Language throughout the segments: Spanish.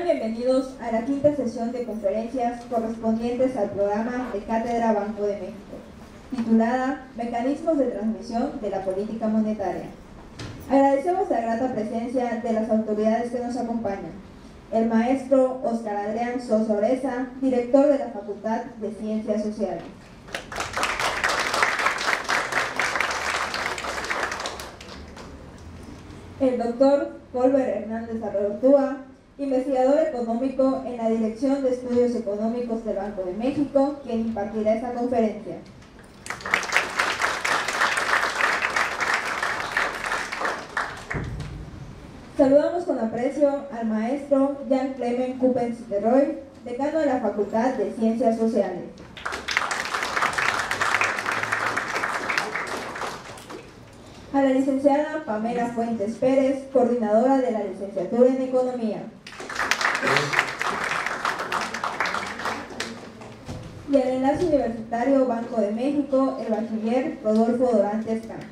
Sean bienvenidos a la quinta sesión de conferencias correspondientes al programa de Cátedra Banco de México, titulada Mecanismos de transmisión de la política monetaria. Agradecemos la grata presencia de las autoridades que nos acompañan. El maestro Óscar Adrián Sosa Oreza, director de la Facultad de Ciencias Sociales. El doctor Colbert Hernández Arreutúa, investigador económico en la Dirección de Estudios Económicos del Banco de México, quien impartirá esta conferencia. Saludamos con aprecio al maestro Jan Clement Coppens de Roy, decano de la Facultad de Ciencias Sociales. A la licenciada Pamela Fuentes Pérez, coordinadora de la licenciatura en Economía. Y al enlace universitario Banco de México, el bachiller Rodolfo Dorantes Camp.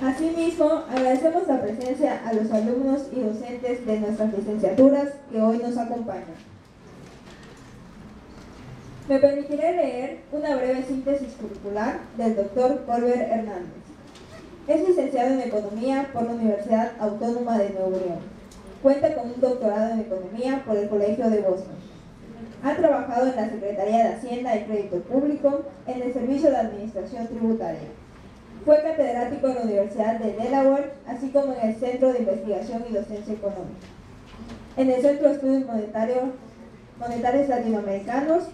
Asimismo, agradecemos la presencia a los alumnos y docentes de nuestras licenciaturas que hoy nos acompañan. Me permitiré leer una breve síntesis curricular del doctor Colbert Hernández. Es licenciado en Economía por la Universidad Autónoma de Nuevo León. Cuenta con un doctorado en Economía por el Colegio de Boston. Ha trabajado en la Secretaría de Hacienda y Crédito Público en el Servicio de Administración Tributaria. Fue catedrático en la Universidad de Delaware, así como en el Centro de Investigación y Docencia Económica, en el Centro de Estudios Monetarios Latinoamericanos,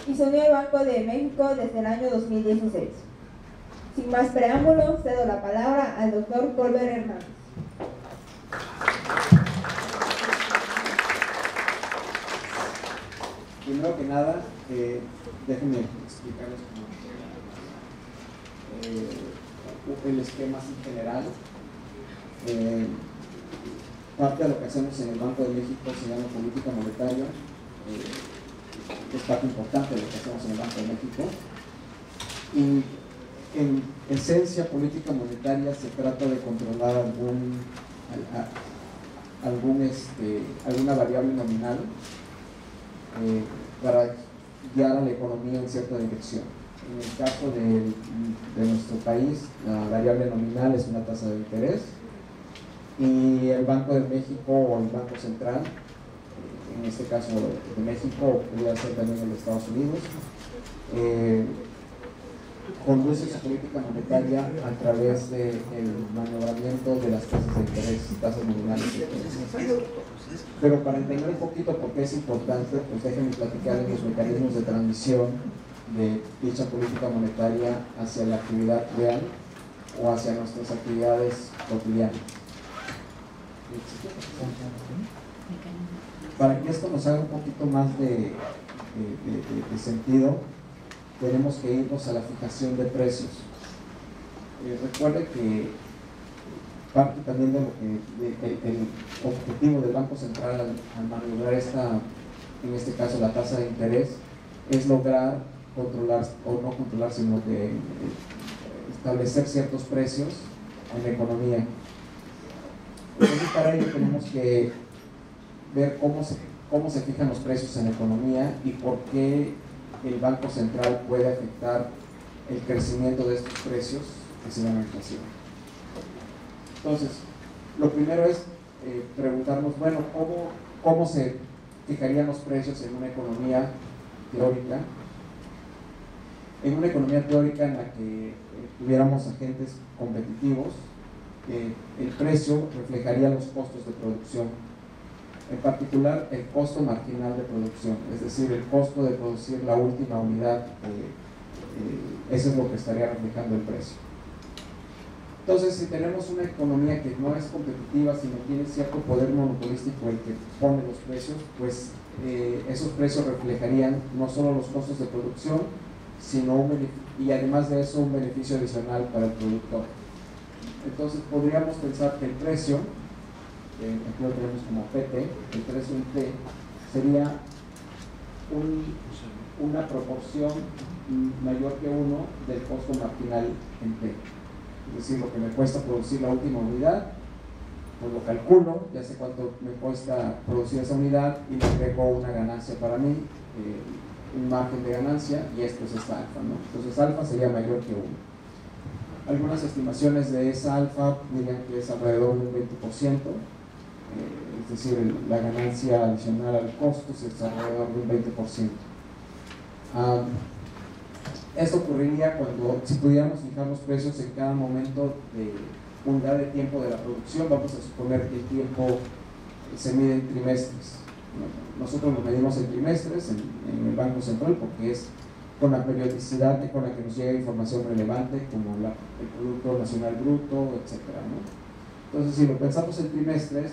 y se unió al Banco de México desde el año 2016. Sin más preámbulo, cedo la palabra al doctor Colbert Hernández. Primero que nada, déjenme explicarles el esquema así general. Parte de lo que hacemos en el Banco de México se llama política monetaria. Es parte importante de lo que hacemos en el Banco de México. Y en esencia, política monetaria se trata de controlar alguna variable nominal para guiar a la economía en cierta dirección. En el caso de nuestro país, la variable nominal es una tasa de interés, y el Banco de México o el Banco Central, en este caso de México, podría ser también en los Estados Unidos, conduce su política monetaria a través del maniobramiento de las tasas de interés, tasas nominales de interés. Pero para entender un poquito por qué es importante, pues déjenme platicarles los mecanismos de transmisión de dicha política monetaria hacia la actividad real o hacia nuestras actividades cotidianas. Para que esto nos haga un poquito más de sentido, tenemos que irnos a la fijación de precios. Recuerde que parte también de lo que el objetivo del Banco Central al maniobrar en este caso la tasa de interés, es lograr controlar, o no controlar, sino que establecer ciertos precios en la economía. Entonces, para ello tenemos que ver cómo se fijan los precios en la economía y por qué el Banco Central puede afectar el crecimiento de estos precios, que se llama inflación. Entonces, lo primero es preguntarnos, bueno, ¿cómo se fijarían los precios en una economía teórica? En una economía teórica en la que tuviéramos agentes competitivos, el precio reflejaría los costos de producción, en particular el costo marginal de producción, es decir, el costo de producir la última unidad. Eso es lo que estaría reflejando el precio. Entonces, si tenemos una economía que no es competitiva, sino tiene cierto poder monopolístico el que pone los precios, pues esos precios reflejarían no solo los costos de producción, sino y además de eso un beneficio adicional para el productor. Entonces podríamos pensar que el precio, aquí lo tenemos como PT, el precio en T, sería una proporción mayor que 1 del costo marginal en T. Es decir, lo que me cuesta producir la última unidad pues lo calculo, ya sé cuánto me cuesta producir esa unidad y le agrego una ganancia para mí, un margen de ganancia, y esto es esta alfa, ¿no? Entonces alfa sería mayor que 1. Algunas estimaciones de esa alfa dirían que es alrededor de un 20%, es decir, la ganancia adicional al costo es alrededor de un 20%. Esto ocurriría si pudiéramos fijar los precios en cada momento de unidad de tiempo de la producción. Vamos a suponer que el tiempo se mide en trimestres. Nosotros lo medimos en trimestres en el Banco Central porque es con la periodicidad con la que nos llega información relevante como el Producto Nacional Bruto, etc., ¿no? Entonces, si lo pensamos en trimestres,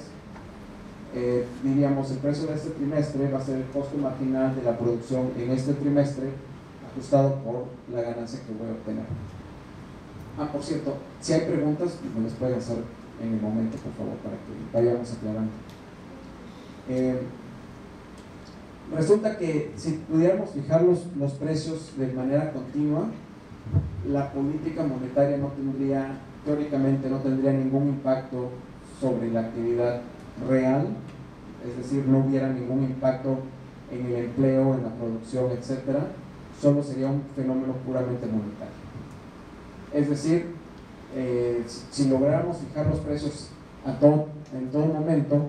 diríamos el precio de este trimestre va a ser el costo marginal de la producción en este trimestre ajustado por la ganancia que voy a obtener. Por cierto, si hay preguntas, me las pueden hacer en el momento, por favor, para que vayamos aclarando. Resulta que si pudiéramos fijar los precios de manera continua, la política monetaria teóricamente no tendría ningún impacto sobre la actividad real, es decir, no hubiera ningún impacto en el empleo, en la producción, etcétera. Solo sería un fenómeno puramente monetario. Es decir, si lográramos fijar los precios en todo momento,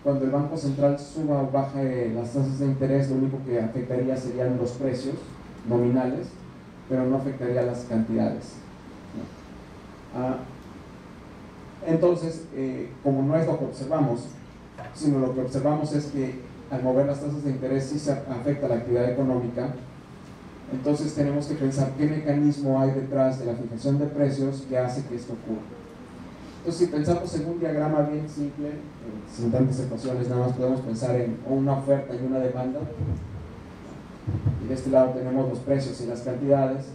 cuando el Banco Central suba o baje las tasas de interés, lo único que afectaría serían los precios nominales, pero no afectaría las cantidades, ¿no? Entonces, como no es lo que observamos, sino lo que observamos es que al mover las tasas de interés sí se afecta la actividad económica. Entonces tenemos que pensar qué mecanismo hay detrás de la fijación de precios que hace que esto ocurra. Entonces, si pensamos en un diagrama bien simple, sin tantas ecuaciones, nada más podemos pensar en una oferta y una demanda, y de este lado tenemos los precios y las cantidades,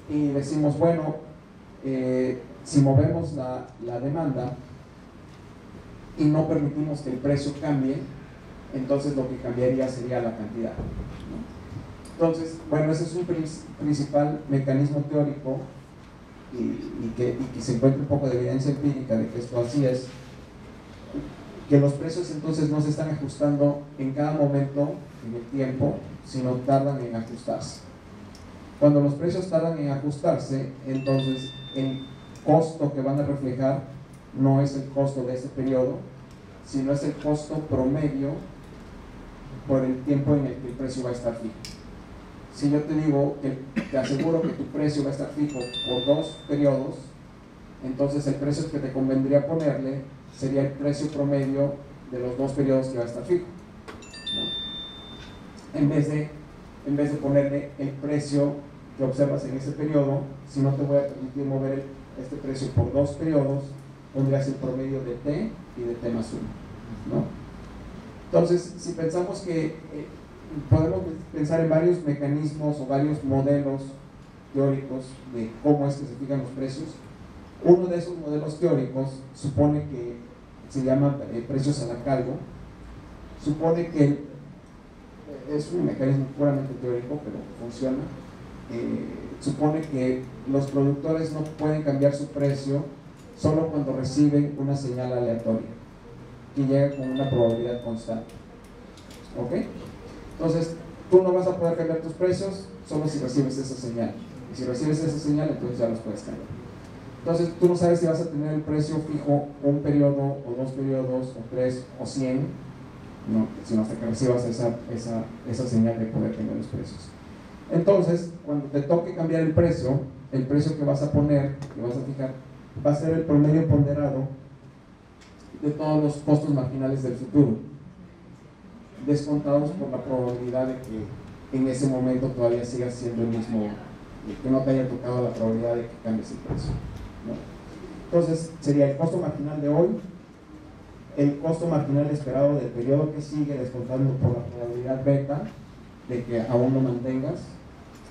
y decimos, bueno, si movemos la demanda y no permitimos que el precio cambie, entonces lo que cambiaría sería la cantidad, ¿no? Entonces, bueno, ese es un principal mecanismo teórico y que se encuentra un poco de evidencia empírica de que esto así es, que los precios entonces no se están ajustando en cada momento en el tiempo, sino tardan en ajustarse. Cuando los precios tardan en ajustarse, entonces el costo que van a reflejar no es el costo de ese periodo, sino es el costo promedio por el tiempo en el que el precio va a estar fijo. Si yo te digo que te aseguro que tu precio va a estar fijo por 2 periodos, entonces el precio que te convendría ponerle sería el precio promedio de los 2 periodos que va a estar fijo, ¿no? En vez de ponerle el precio que observas en ese periodo, si no te voy a permitir mover este precio por 2 periodos, pondrías el promedio de T y de T más 1, ¿no? Entonces, si pensamos que podemos pensar en varios mecanismos o varios modelos teóricos de cómo es que se fijan los precios. Uno de esos modelos teóricos supone que se llama precios a la cargo. Supone que es un mecanismo puramente teórico, pero funciona. Supone que los productores no pueden cambiar su precio solo cuando reciben una señal aleatoria que llega con una probabilidad constante. ¿Ok? Entonces, tú no vas a poder cambiar tus precios solo si recibes esa señal. Y si recibes esa señal, entonces ya los puedes cambiar. Entonces, tú no sabes si vas a tener el precio fijo un periodo, o 2 periodos, o 3, o 100, no, sino hasta que recibas esa señal de poder cambiar los precios. Entonces, cuando te toque cambiar el precio que vas a poner, que vas a fijar, va a ser el promedio ponderado de todos los costos marginales del futuro, descontados por la probabilidad de que en ese momento todavía sigas siendo el mismo, que no te haya tocado la probabilidad de que cambies el precio, ¿no? Entonces sería el costo marginal de hoy, el costo marginal esperado del periodo que sigue, descontando por la probabilidad beta de que aún no mantengas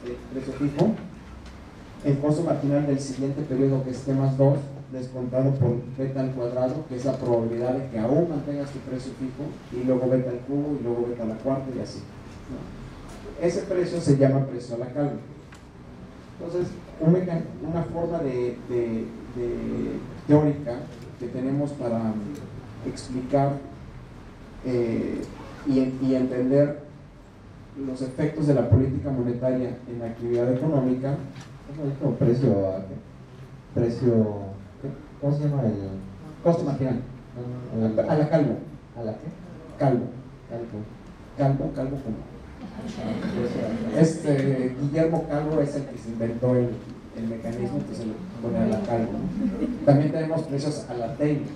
el precio fijo, el costo marginal del siguiente periodo que esté más 2, descontado por beta al cuadrado, que es la probabilidad de que aún mantengas tu precio fijo, y luego beta al cubo, y luego beta a la cuarta, y así, ¿no? Ese precio se llama precio a la carga. Entonces, una forma teórica que tenemos para explicar y entender los efectos de la política monetaria en la actividad económica. ¿Cómo dijo? ¿Cómo se llama el Costo marginal. A la Calvo. ¿A la qué? Calvo. Calvo como. Guillermo Calvo es el que se inventó el mecanismo que se le pone a la Calvo. También tenemos precios a la Taylor.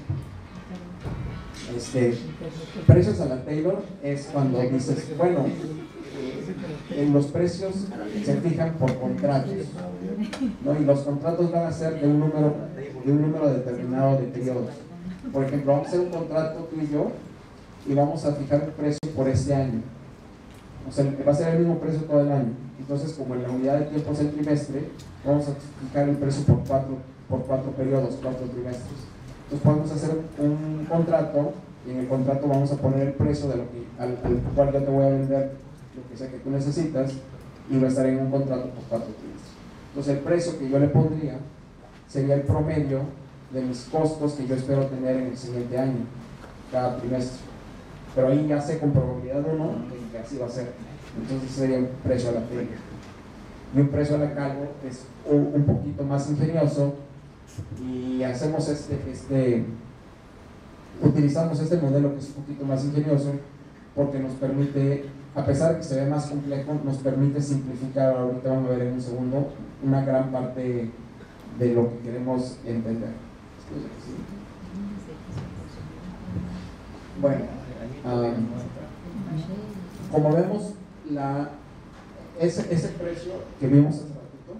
Precios a la Taylor es cuando dices, bueno, en los precios se fijan por contratos, ¿no? Y los contratos van a ser de un número determinado de periodos. Por ejemplo, vamos a hacer un contrato tú y yo y vamos a fijar un precio por este año. O sea, va a ser el mismo precio todo el año. Entonces, como en la unidad de tiempo es el trimestre, vamos a fijar el precio por cuatro periodos, 4 trimestres. Entonces podemos hacer un contrato y en el contrato vamos a poner el precio de lo que, al cual yo te voy a vender lo que sea que tú necesitas, y va a estar en un contrato por 4 trimestres. Entonces el precio que yo le pondría sería el promedio de mis costos que yo espero tener en el siguiente año, cada trimestre. Pero ahí ya sé con probabilidad 1 de que así va a ser. Entonces sería un precio a la Taylor. Y un precio a la Calvo es un poquito más ingenioso, y hacemos utilizamos este modelo que es un poquito más ingenioso porque nos permite, a pesar de que se ve más complejo, nos permite simplificar, ahorita vamos a ver en un segundo, una gran parte de lo que queremos entender. Bueno, como vemos, ese precio que vimos hace ratito,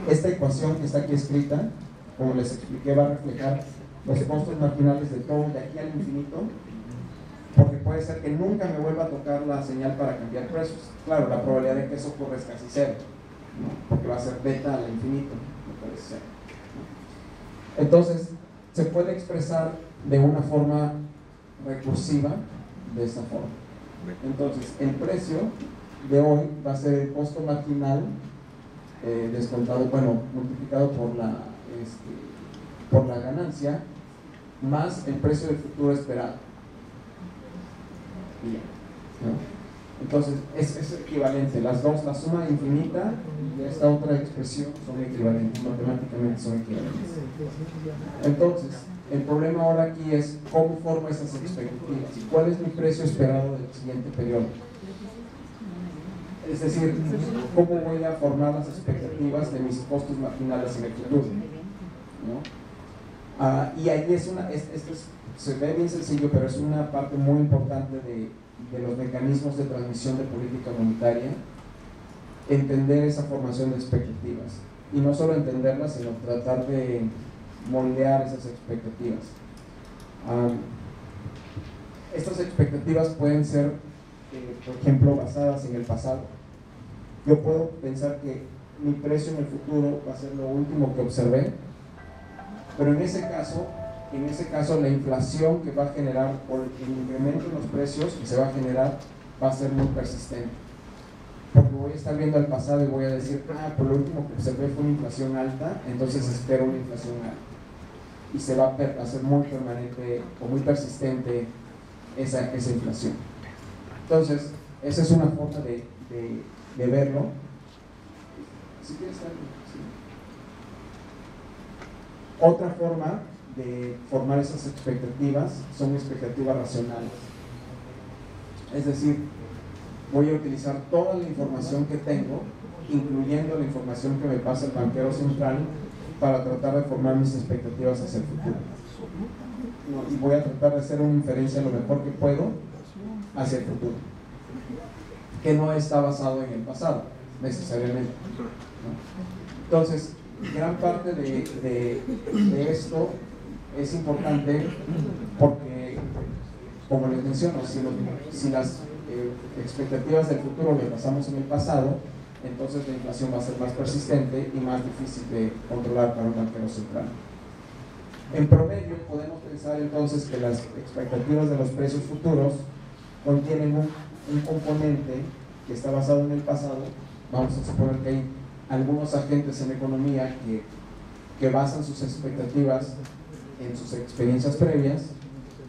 esta ecuación que está aquí escrita, como les expliqué, va a reflejar los costos marginales de todo de aquí al infinito, porque puede ser que nunca me vuelva a tocar la señal para cambiar precios. Claro, la probabilidad de que eso ocurra es casi cero, ¿no? Porque va a ser beta al infinito, no puede ser, ¿no? Entonces, se puede expresar de una forma recursiva de esta forma. Entonces, el precio de hoy va a ser el costo marginal descontado, multiplicado por la ganancia, más el precio del futuro esperado. Bien, ¿no? Entonces es equivalente, las dos, la suma infinita y esta otra expresión son equivalentes, matemáticamente son equivalentes. Entonces, el problema ahora aquí es cómo formo esas expectativas y cuál es mi precio esperado del siguiente periodo. Es decir, cómo voy a formar las expectativas de mis costos marginales en el futuro, ¿no? Y ahí se ve bien sencillo, pero es una parte muy importante de los mecanismos de transmisión de política monetaria, entender esa formación de expectativas, y no solo entenderlas, sino tratar de moldear esas expectativas. Estas expectativas pueden ser, por ejemplo, basadas en el pasado. Yo puedo pensar que mi precio en el futuro va a ser lo último que observé, pero en ese caso la inflación que va a generar por el incremento en los precios que se va a generar va a ser muy persistente, porque voy a estar viendo el pasado y voy a decir, por lo último que observé fue una inflación alta, entonces espero una inflación alta, y se va a hacer muy permanente o muy persistente esa inflación. Entonces, esa es una forma de verlo. Si quieres, sí. Otra forma de formar esas expectativas son expectativas racionales. Es decir, voy a utilizar toda la información que tengo, incluyendo la información que me pasa el banquero central, para tratar de formar mis expectativas hacia el futuro. Y voy a tratar de hacer una inferencia lo mejor que puedo hacia el futuro, que no está basado en el pasado, necesariamente, ¿no? Entonces, gran parte de esto es importante porque, como les menciono, si las expectativas del futuro las basamos en el pasado, entonces la inflación va a ser más persistente y más difícil de controlar para un banquero central. En promedio, podemos pensar entonces que las expectativas de los precios futuros contienen un componente que está basado en el pasado, vamos a suponer que hay algunos agentes en economía que basan sus expectativas en sus experiencias previas,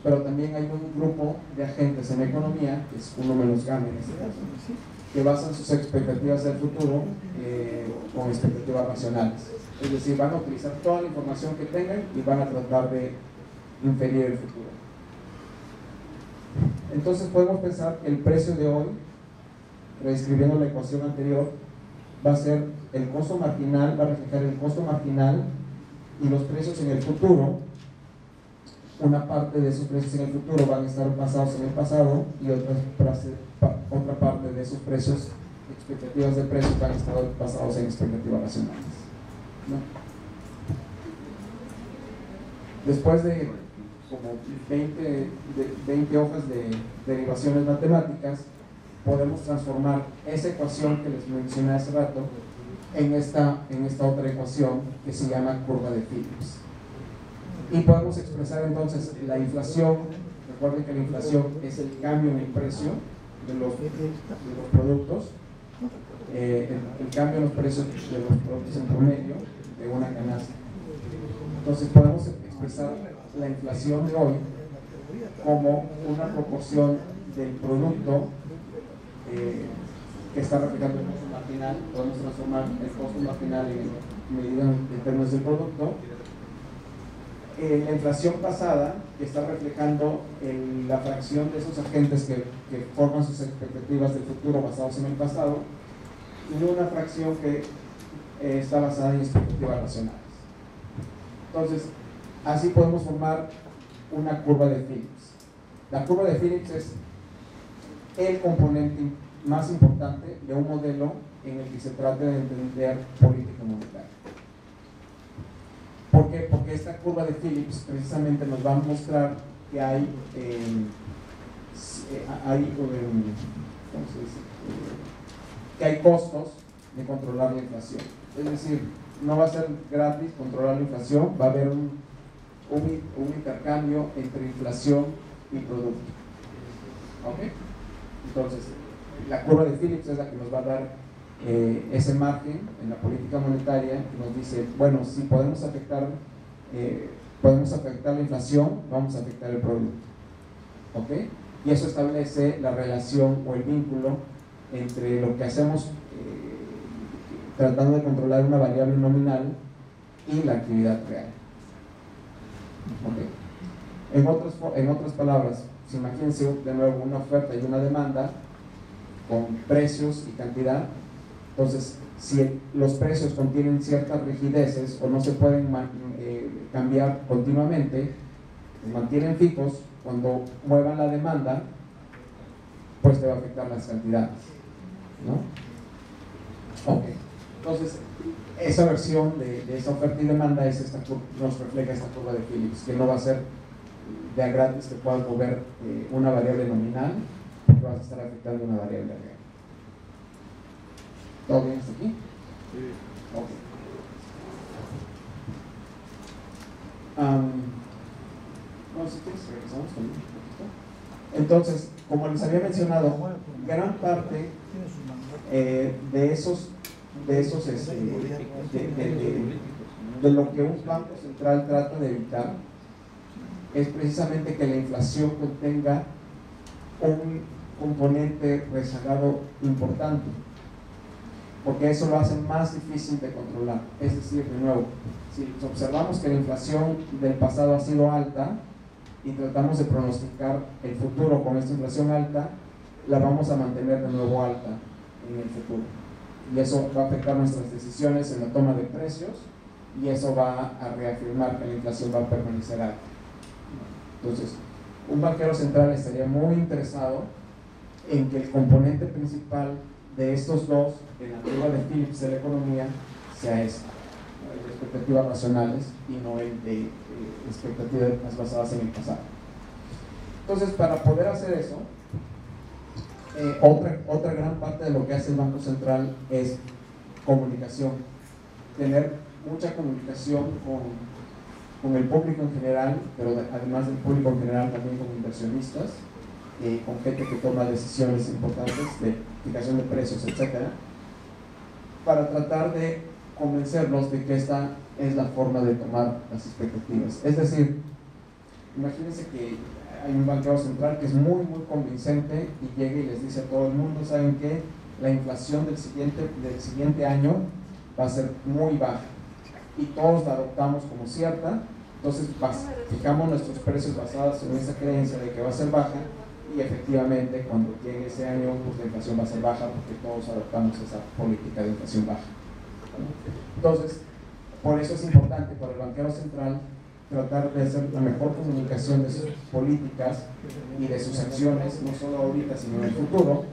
pero también hay un grupo de agentes en economía, que es uno menos gamma en este caso, que basan sus expectativas del futuro con expectativas racionales. Es decir, van a utilizar toda la información que tengan y van a tratar de inferir el futuro. Entonces podemos pensar que el precio de hoy, reescribiendo la ecuación anterior, va a ser el costo marginal, va a reflejar el costo marginal y los precios en el futuro. Una parte de esos precios en el futuro van a estar basados en el pasado y otra parte de esos precios, expectativas de precios, van a estar basados en expectativas racionales, ¿no? Después de como 20 hojas de derivaciones matemáticas, podemos transformar esa ecuación que les mencioné hace rato en esta otra ecuación que se llama curva de Phillips. Y podemos expresar entonces la inflación. Recuerden que la inflación es el cambio en el precio de los productos, el cambio en los precios de los productos en promedio de una canasta. Entonces podemos expresar la inflación de hoy como una proporción del producto que está reflejando el costo marginal. Podemos transformar el costo marginal en medida en términos del producto. La inflación pasada, que está reflejando la fracción de esos agentes que forman sus expectativas del futuro basados en el pasado, y una fracción que está basada en expectativas racionales. Entonces, así podemos formar una curva de Phillips. La curva de Phillips es el componente más importante de un modelo en el que se trata de entender política monetaria. ¿Por qué? Porque esta curva de Phillips precisamente nos va a mostrar que hay costos de controlar la inflación. Es decir, no va a ser gratis controlar la inflación, va a haber un intercambio entre inflación y producto. ¿Ok? Entonces, la curva de Phillips es la que nos va a dar ese margen en la política monetaria, que nos dice, bueno, si podemos afectar la inflación, vamos a afectar el producto. ¿Ok? Y eso establece la relación o el vínculo entre lo que hacemos tratando de controlar una variable nominal y la actividad real. ¿Ok? En otras palabras, si imagínense de nuevo una oferta y una demanda con precios y cantidad. Entonces, si los precios contienen ciertas rigideces o no se pueden cambiar continuamente, se mantienen fijos, cuando muevan la demanda, pues te va a afectar las cantidades, ¿no? Ok, entonces esa versión de esa oferta y demanda es nos refleja esta curva de Phillips, que no va a ser de a gratis que puedas mover una variable nominal, porque vas a estar afectando una variable real. ¿Todo bien hasta aquí? Sí. Ok. No, si quieres, regresamos con esto. Entonces, como les había mencionado, gran parte de lo que un banco central trata de evitar es precisamente que la inflación contenga un componente rezagado importante, porque eso lo hace más difícil de controlar. Es decir, de nuevo, si observamos que la inflación del pasado ha sido alta y tratamos de pronosticar el futuro con esta inflación alta, la vamos a mantener de nuevo alta en el futuro, y eso va a afectar nuestras decisiones en la toma de precios, y eso va a reafirmar que la inflación va a permanecer alta. Entonces, un banquero central estaría muy interesado en que el componente principal de estos dos, en la curva de Phillips de la economía, sea esta, ¿no? El de expectativas racionales y no el de expectativas basadas en el pasado. Entonces, para poder hacer eso, otra gran parte de lo que hace el Banco Central es comunicación, tener mucha comunicación con el público en general, pero además del público en general también con inversionistas, con gente que toma decisiones importantes de fijación de precios, etcétera, para tratar de convencerlos de que esta es la forma de tomar las expectativas. Es decir, imagínense que hay un banquero central que es muy convincente y llega y les dice a todo el mundo, ¿saben qué? La inflación del siguiente año va a ser muy baja y todos la adoptamos como cierta, entonces fijamos nuestros precios basados en esa creencia de que va a ser baja y efectivamente cuando llegue ese año pues la inflación va a ser baja porque todos adoptamos esa política de inflación baja. Entonces, por eso es importante para el banquero central tratar de hacer la mejor comunicación de sus políticas y de sus acciones, no solo ahorita sino en el futuro,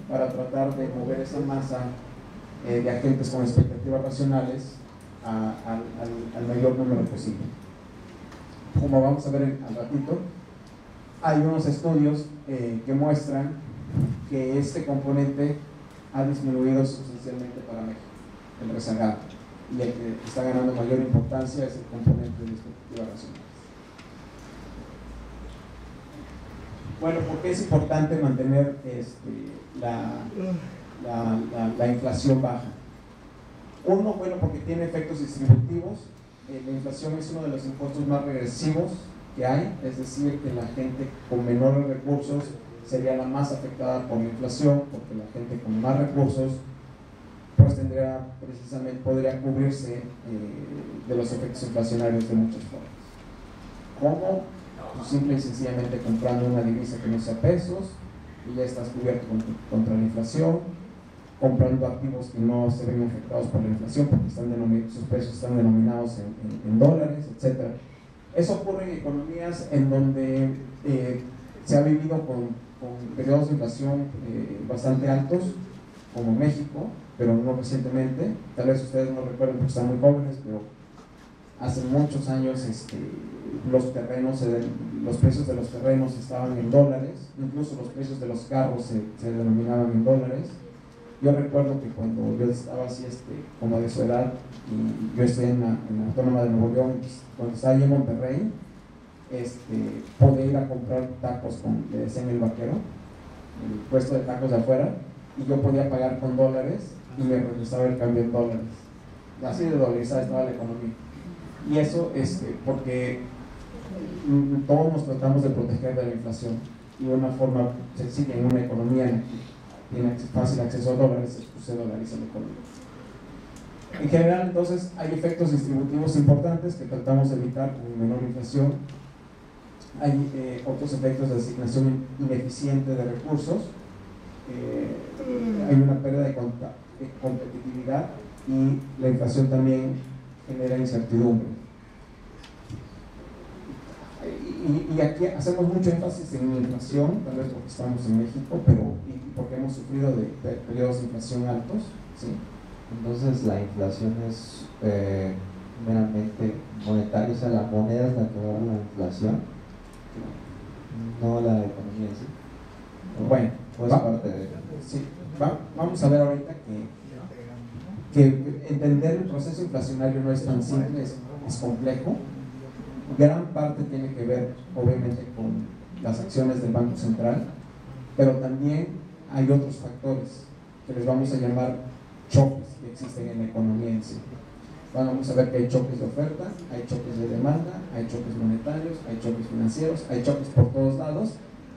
para tratar de mover esa masa de agentes con expectativas racionales al mayor número posible. Como vamos a ver al ratito, hay unos estudios que muestran que este componente ha disminuido sustancialmente para México, el rezagado, y el que está ganando mayor importancia es el componente de expectativas racionales. Bueno, ¿por qué es importante mantener la inflación baja? Uno, bueno, porque tiene efectos distributivos. La inflación es uno de los impuestos más regresivos que hay, es decir, que la gente con menores recursos sería la más afectada por la inflación, porque la gente con más recursos pues podría cubrirse de los efectos inflacionarios de muchas formas. ¿Cómo? Pues simple y sencillamente comprando una divisa que no sea pesos y ya estás cubierto contra la inflación, comprando activos que no se ven afectados por la inflación porque sus precios están denominados en dólares, etc. Eso ocurre en economías en donde se ha vivido con periodos de inflación bastante altos, como México, pero no recientemente. Tal vez ustedes no recuerden porque están muy jóvenes, pero hace muchos años los precios de los terrenos estaban en dólares, incluso los precios de los carros se denominaban en dólares. Yo recuerdo que cuando yo estaba así como de su edad, y yo estoy en la Autónoma de Nuevo León, cuando estaba allí en Monterrey, podía ir a comprar tacos le decían el vaquero, el puesto de tacos de afuera, y yo podía pagar con dólares y me regresaba el cambio en dólares. Así de dolarizada estaba la economía. Y eso porque todos nos tratamos de proteger de la inflación, y una forma sencilla en una economía en la que tiene fácil acceso a dólares, se dolariza la economía. En general, entonces, hay efectos distributivos importantes que tratamos de evitar con menor inflación. Hay otros efectos de asignación ineficiente de recursos. Hay una pérdida de competitividad, y la inflación también genera incertidumbre. Y aquí hacemos mucho énfasis en la inflación, tal vez porque estamos en México, pero porque hemos sufrido de periodos de inflación altos, ¿sí? Entonces la inflación es meramente monetaria, o sea, la moneda es la que va a la inflación, no la economía en sí. Bueno, pues parte de sí, vamos a ver ahorita que entender el proceso inflacionario no es tan simple, es complejo. Gran parte tiene que ver, obviamente, con las acciones del Banco Central, pero también hay otros factores que les vamos a llamar choques que existen en la economía en sí. Vamos a ver que hay choques de oferta, hay choques de demanda, hay choques monetarios, hay choques financieros, hay choques por todos lados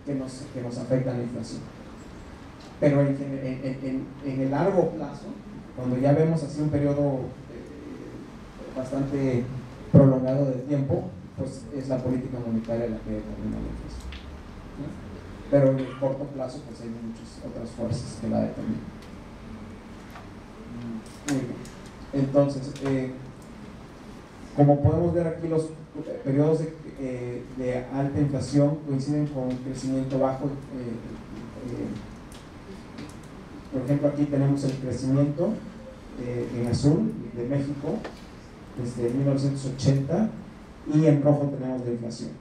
que nos afectan la inflación. Pero en el largo plazo, cuando ya vemos así un periodo bastante prolongado de tiempo, pues es la política monetaria la que determina la inflación, ¿sí? Pero en el corto plazo pues hay muchas otras fuerzas que la determinan. Muy bien. Entonces, como podemos ver aquí, los periodos de alta inflación coinciden con crecimiento bajo. Por ejemplo, aquí tenemos el crecimiento en azul de México desde 1980, y en rojo tenemos la inflación.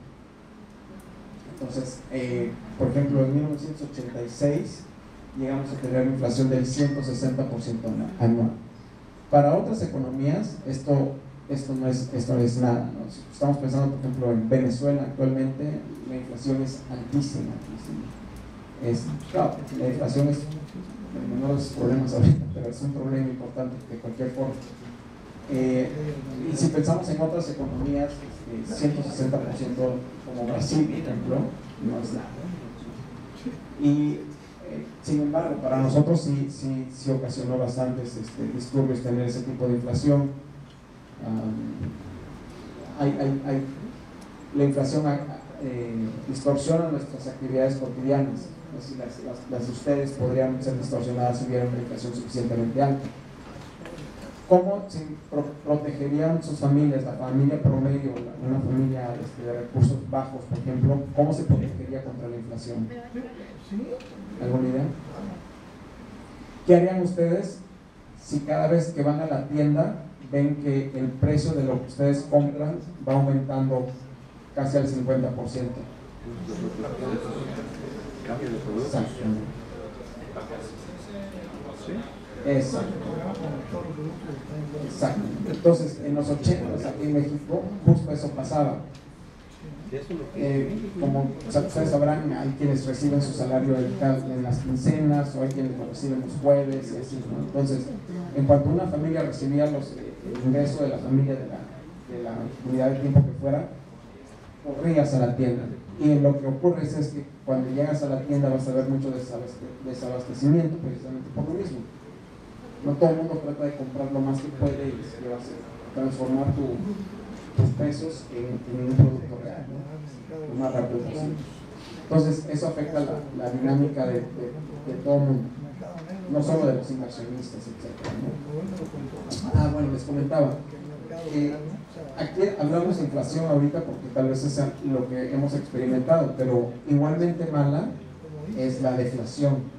Entonces, por ejemplo, en 1986 llegamos a tener una inflación del 160% anual. Para otras economías esto no es nada, ¿no? Si estamos pensando, por ejemplo, en Venezuela, actualmente la inflación es altísima, Claro, la inflación es el menor de los problemas ahorita, pero es un problema importante de cualquier forma. Y si pensamos en otras economías, 160% como Brasil, por ejemplo, no es nada. Y sin embargo, para nosotros sí ocasionó bastantes disturbios tener ese tipo de inflación. La inflación distorsiona nuestras actividades cotidianas. Así las de ustedes podrían ser distorsionadas si hubiera una inflación suficientemente alta. ¿Cómo se protegerían sus familias, la familia promedio, una familia de recursos bajos, por ejemplo, cómo se protegería contra la inflación? ¿Alguna idea? ¿Qué harían ustedes si cada vez que van a la tienda ven que el precio de lo que ustedes compran va aumentando casi al 50%? Exacto. Exacto. Exacto. Entonces, en los 80 aquí en México, justo eso pasaba. Como ustedes sabrán, hay quienes reciben su salario en las quincenas, o hay quienes lo reciben los jueves, y así, ¿no? Entonces, en cuanto una familia recibía el ingreso de la familia de la unidad de tiempo que fuera, corrías a la tienda. Y lo que ocurre es que cuando llegas a la tienda vas a ver mucho desabastecimiento, precisamente por lo mismo. No todo el mundo trata de comprar lo más que puede y transformar tus pesos en un producto real, ¿no? Lo más rápido posible. Entonces, eso afecta la dinámica de todo el mundo, no solo de los inversionistas, etc., ¿no? Bueno, les comentaba. Aquí hablamos de inflación ahorita porque tal vez es lo que hemos experimentado, pero igualmente mala es la deflación.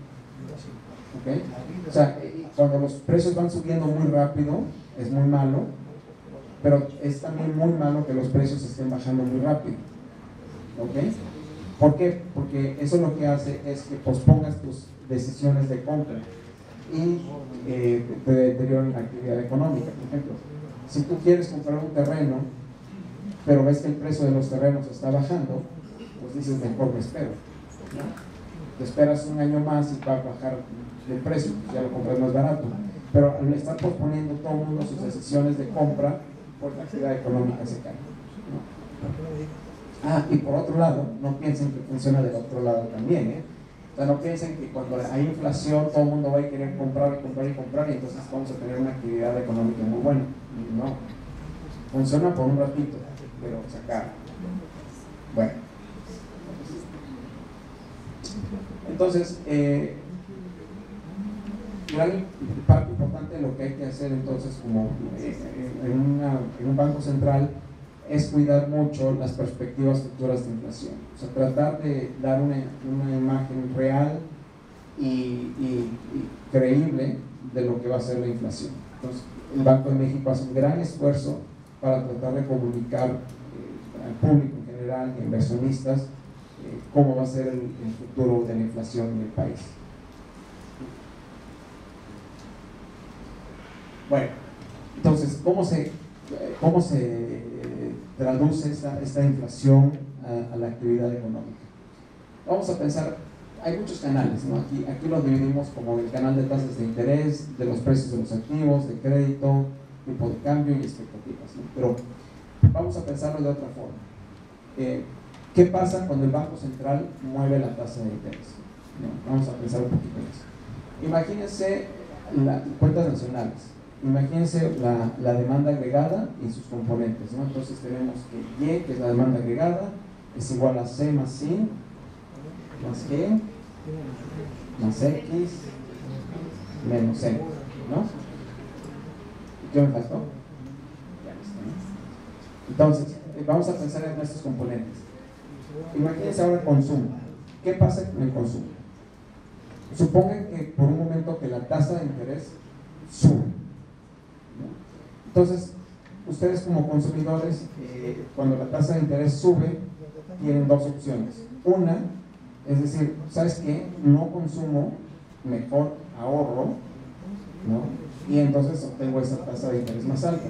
¿Okay? O sea, cuando los precios van subiendo muy rápido es muy malo, pero es también muy malo que los precios estén bajando muy rápido. ¿Okay? ¿Por qué? Porque eso lo que hace es que pospongas tus decisiones de compra y te deterioran la actividad económica. Por ejemplo, si tú quieres comprar un terreno, pero ves que el precio de los terrenos está bajando, pues dices, mejor me espero, ¿no? Te esperas un año más y va a bajar el precio, ya lo compras más barato. Pero al estar posponiendo todo el mundo sus decisiones de compra, pues la actividad económica se cae, ¿no? Y por otro lado, no piensen que funciona del otro lado también, ¿eh? O sea, no piensen que cuando hay inflación todo el mundo va a querer comprar y entonces vamos a tener una actividad económica muy buena. No, funciona por un ratito, pero se acaba. Bueno, entonces, gran parte importante de lo que hay que hacer entonces como en un banco central es cuidar mucho las perspectivas futuras de inflación, o sea, tratar de dar una imagen real y creíble de lo que va a ser la inflación. Entonces, el Banco de México hace un gran esfuerzo para tratar de comunicar al público en general, a inversionistas, cómo va a ser el futuro de la inflación en el país. Bueno, entonces, ¿cómo se traduce esta inflación a la actividad económica? Vamos a pensar, hay muchos canales, ¿no? Aquí los dividimos como el canal de tasas de interés, de los precios de los activos, de crédito, tipo de cambio y expectativas, ¿no? Pero vamos a pensarlo de otra forma. ¿Qué pasa cuando el Banco Central mueve la tasa de interés? ¿No? Vamos a pensar un poquito en eso. Imagínense las cuentas nacionales. Imagínense la demanda agregada y sus componentes, ¿no? Entonces tenemos que Y, que es la demanda agregada, es igual a C más I, más G, más X, menos N, ¿no? ¿Qué me faltó? Ya está, ¿no? Entonces, vamos a pensar en estos componentes. Imagínense ahora el consumo. ¿Qué pasa con el consumo? Supongan que por un momento que la tasa de interés sube. Entonces, ustedes como consumidores, cuando la tasa de interés sube, tienen dos opciones. Una, es decir, ¿sabes qué? No consumo, mejor ahorro, ¿no? Y entonces obtengo esa tasa de interés más alta,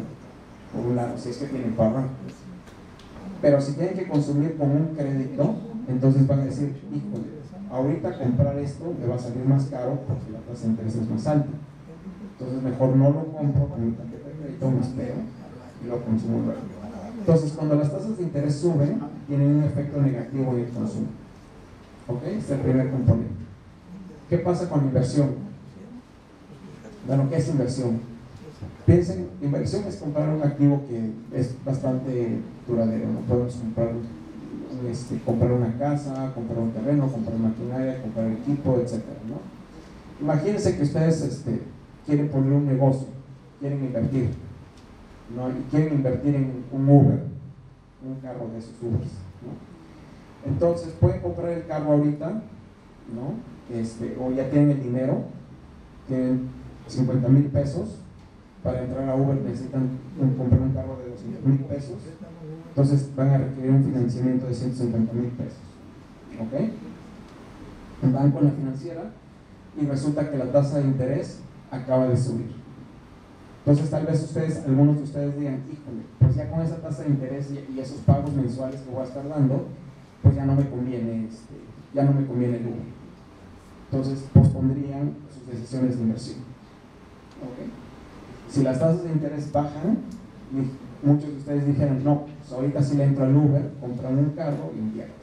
por un lado, si es que tienen para ahorrar. Pero si tienen que consumir con un crédito, entonces van a decir, híjole, ahorita comprar esto me va a salir más caro porque la tasa de interés es más alta. Entonces mejor no lo compro con mi tarjeta de crédito, me espero y lo consumo luego. Entonces cuando las tasas de interés suben, tienen un efecto negativo en el consumo. ¿Ok? Este es el primer componente. ¿Qué pasa con la inversión? Bueno, ¿qué es inversión? Piensen, inversión es comprar un activo que es bastante duradero, ¿no? Podemos comprar una casa, comprar un terreno, comprar maquinaria, comprar equipo, etc., ¿no? Imagínense que ustedes quieren poner un negocio, quieren invertir, ¿no? Y quieren invertir en un Uber, un carro de esos Ubers, ¿no? Entonces pueden comprar el carro ahorita, ¿no? O ya tienen el dinero, tienen 50,000 pesos. Para entrar a Uber necesitan comprar un carro de 200,000 pesos, entonces van a requerir un financiamiento de 150,000 pesos. ¿Ok? Van con la financiera y resulta que la tasa de interés acaba de subir. Entonces tal vez algunos de ustedes digan, híjole, pues ya con esa tasa de interés y esos pagos mensuales que voy a estar dando, pues ya no me conviene el Uber. Entonces pospondrían sus decisiones de inversión. ¿Ok? Si las tasas de interés bajan, muchos de ustedes dijeron, no, pues ahorita sí le entro al Uber, compran un carro y invierto.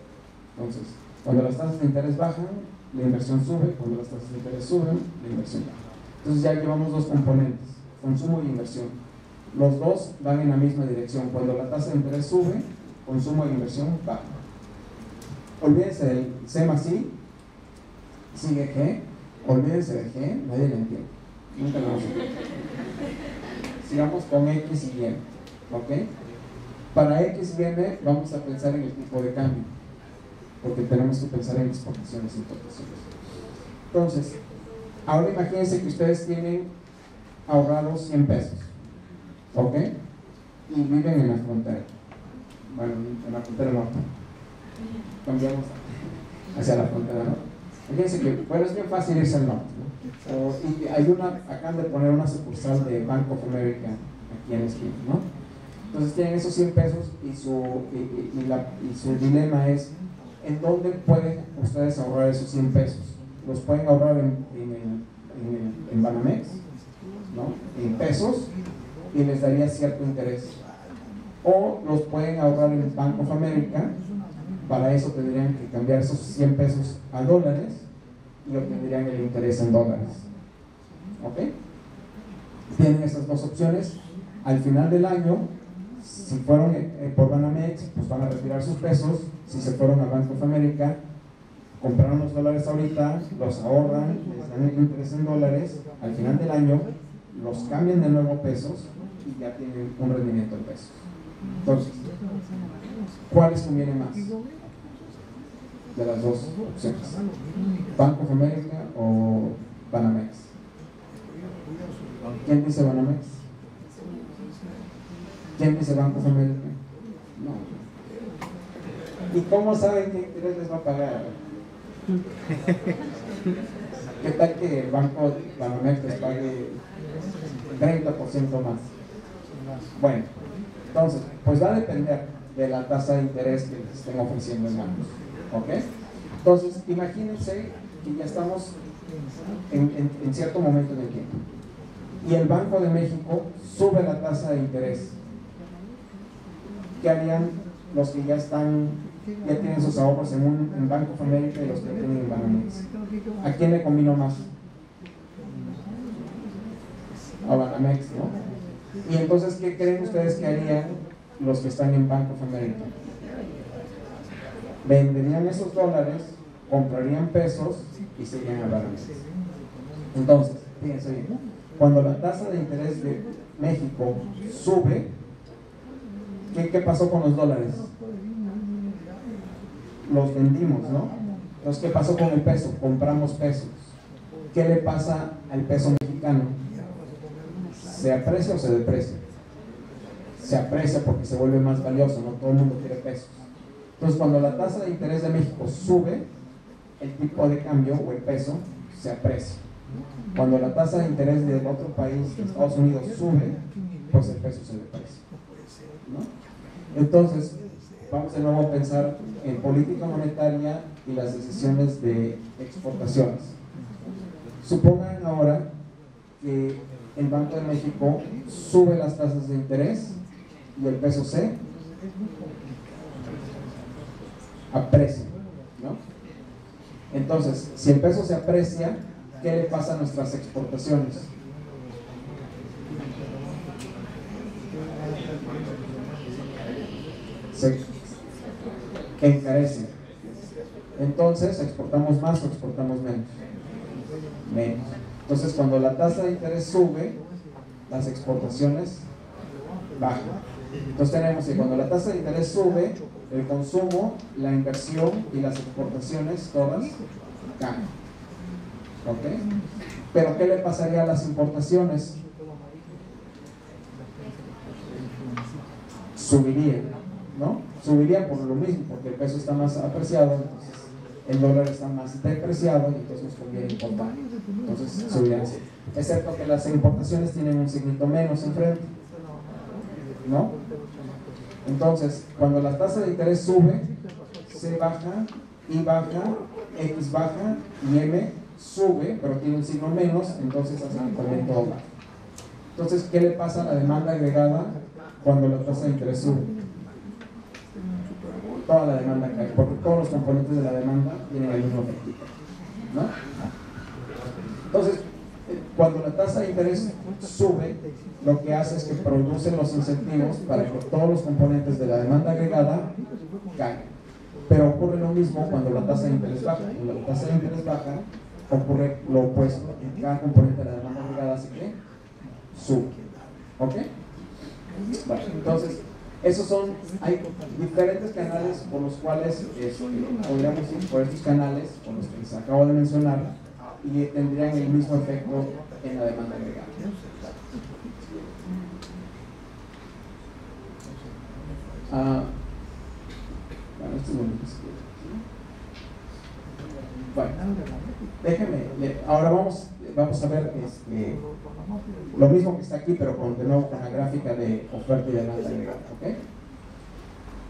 Entonces, cuando las tasas de interés bajan, la inversión sube, cuando las tasas de interés suben, la inversión baja. Entonces ya llevamos dos componentes, consumo y inversión. Los dos van en la misma dirección. Cuando la tasa de interés sube, consumo e inversión baja. Olvídense del C más I, sigue G, olvídense de G, nadie lo entiende. Nunca lo vamos a entender. Sigamos con X y Y, ¿ok? Para X y Y vamos a pensar en el tipo de cambio, porque tenemos que pensar en exportaciones e importaciones. Entonces, ahora imagínense que ustedes tienen ahorrados 100 pesos, ¿ok? Y viven en la frontera. Bueno, en la frontera norte. Cambiamos hacia la frontera norte. Fíjense que, bueno, es bien fácil irse al norte, ¿no? Y acaban de poner una sucursal de Bank of America aquí en la esquina, ¿no? Entonces tienen esos 100 pesos y su dilema es, ¿en dónde pueden ustedes ahorrar esos 100 pesos? Los pueden ahorrar en Banamex, ¿no? En pesos, y les daría cierto interés. O los pueden ahorrar en Bank of America. Para eso tendrían que cambiar esos 100 pesos a dólares y obtendrían el interés en dólares. ¿Ok? Tienen esas dos opciones. Al final del año, si fueron por Banamex, pues van a retirar sus pesos. Si se fueron a Bank of America, compraron los dólares ahorita, los ahorran, les dan el interés en dólares. Al final del año, los cambian de nuevo a pesos y ya tienen un rendimiento en pesos. Entonces, ¿cuál les conviene más de las dos opciones? ¿Bank of America o Banamex? ¿Quién dice Banamex? ¿Quién dice Bank of America? No. ¿Y cómo saben qué interés les va a pagar? ¿Qué tal que el banco Banamex les pague 30% más? Bueno, entonces, pues va a depender de la tasa de interés que les estén ofreciendo en bancos. ¿Ok? Entonces, imagínense que ya estamos en cierto momento del tiempo y el Banco de México sube la tasa de interés. ¿Qué harían los que ya tienen sus ahorros en Bank of America y los que tienen en Banamex? ¿A quién le combino más? A Banamex, ¿no? Y entonces, ¿qué creen ustedes que harían los que están en Bank of America? Venderían esos dólares, comprarían pesos y se irían a Banamex. Entonces, fíjense bien, cuando la tasa de interés de México sube, ¿qué pasó con los dólares? Los vendimos, ¿no? Entonces, ¿qué pasó con el peso? Compramos pesos. ¿Qué le pasa al peso mexicano? ¿Se aprecia o se deprecia? Se aprecia porque se vuelve más valioso, no todo el mundo quiere pesos. Entonces, cuando la tasa de interés de México sube, el tipo de cambio o el peso se aprecia. Cuando la tasa de interés del otro país, de Estados Unidos, sube, pues el peso se deprecia, ¿no? Entonces, vamos de nuevo a pensar en política monetaria y las decisiones de exportaciones. Supongan ahora que el Banco de México sube las tasas de interés y el peso se aprecia, ¿no? Entonces, si el peso se aprecia, ¿qué le pasa a nuestras exportaciones? Se encarece. Entonces, ¿exportamos más o exportamos menos? Menos. Entonces, cuando la tasa de interés sube, las exportaciones bajan. Entonces tenemos que cuando la tasa de interés sube, el consumo, la inversión y las exportaciones todas caen. ¿Ok? Pero ¿qué le pasaría a las importaciones? Subirían, ¿no? Subirían por lo mismo, porque el peso está más apreciado, entonces el dólar está más depreciado y entonces nos conviene importar. Entonces subirían así. Excepto que las importaciones tienen un signito menos enfrente, ¿no? Entonces, cuando la tasa de interés sube, C baja, I baja, X baja y M sube, pero tiene un signo menos, entonces hace que también todo baja. Entonces, ¿qué le pasa a la demanda agregada cuando la tasa de interés sube? Toda la demanda cae, porque todos los componentes de la demanda tienen el mismo efecto, ¿no? Entonces, cuando la tasa de interés sube, lo que hace es que produce los incentivos para que todos los componentes de la demanda agregada caigan. Pero ocurre lo mismo cuando la tasa de interés baja. Cuando la tasa de interés baja, ocurre lo opuesto. Cada componente de la demanda agregada hace que sube. ¿Ok? Bueno, entonces, hay diferentes canales por los cuales podríamos ir por estos canales, por los que les acabo de mencionar, y tendrían el mismo efecto en la demanda agregada. Bueno, esto es lo único que quiero. Bueno, déjenme, ahora vamos a ver lo mismo que está aquí, pero de nuevo con la gráfica de oferta y demanda agregada. ¿Okay?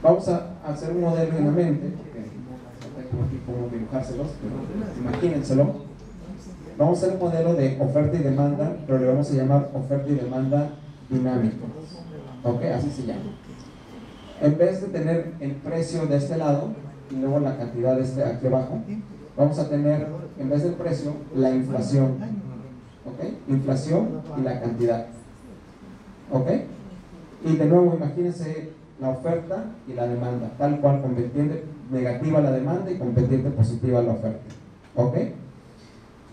Vamos a hacer un modelo en la mente, porque no tengo aquí cómo dibujárselos, pero imagínenselo. Vamos a hacer un modelo de oferta y demanda, pero le vamos a llamar oferta y demanda dinámico. ¿Ok? Así se llama. En vez de tener el precio de este lado y luego la cantidad de aquí abajo, vamos a tener, en vez del precio, la inflación. ¿Ok? Inflación y la cantidad. ¿Ok? Y de nuevo, imagínense la oferta y la demanda, tal cual, con vertiente negativa la demanda y con vertiente positiva la oferta. ¿Ok?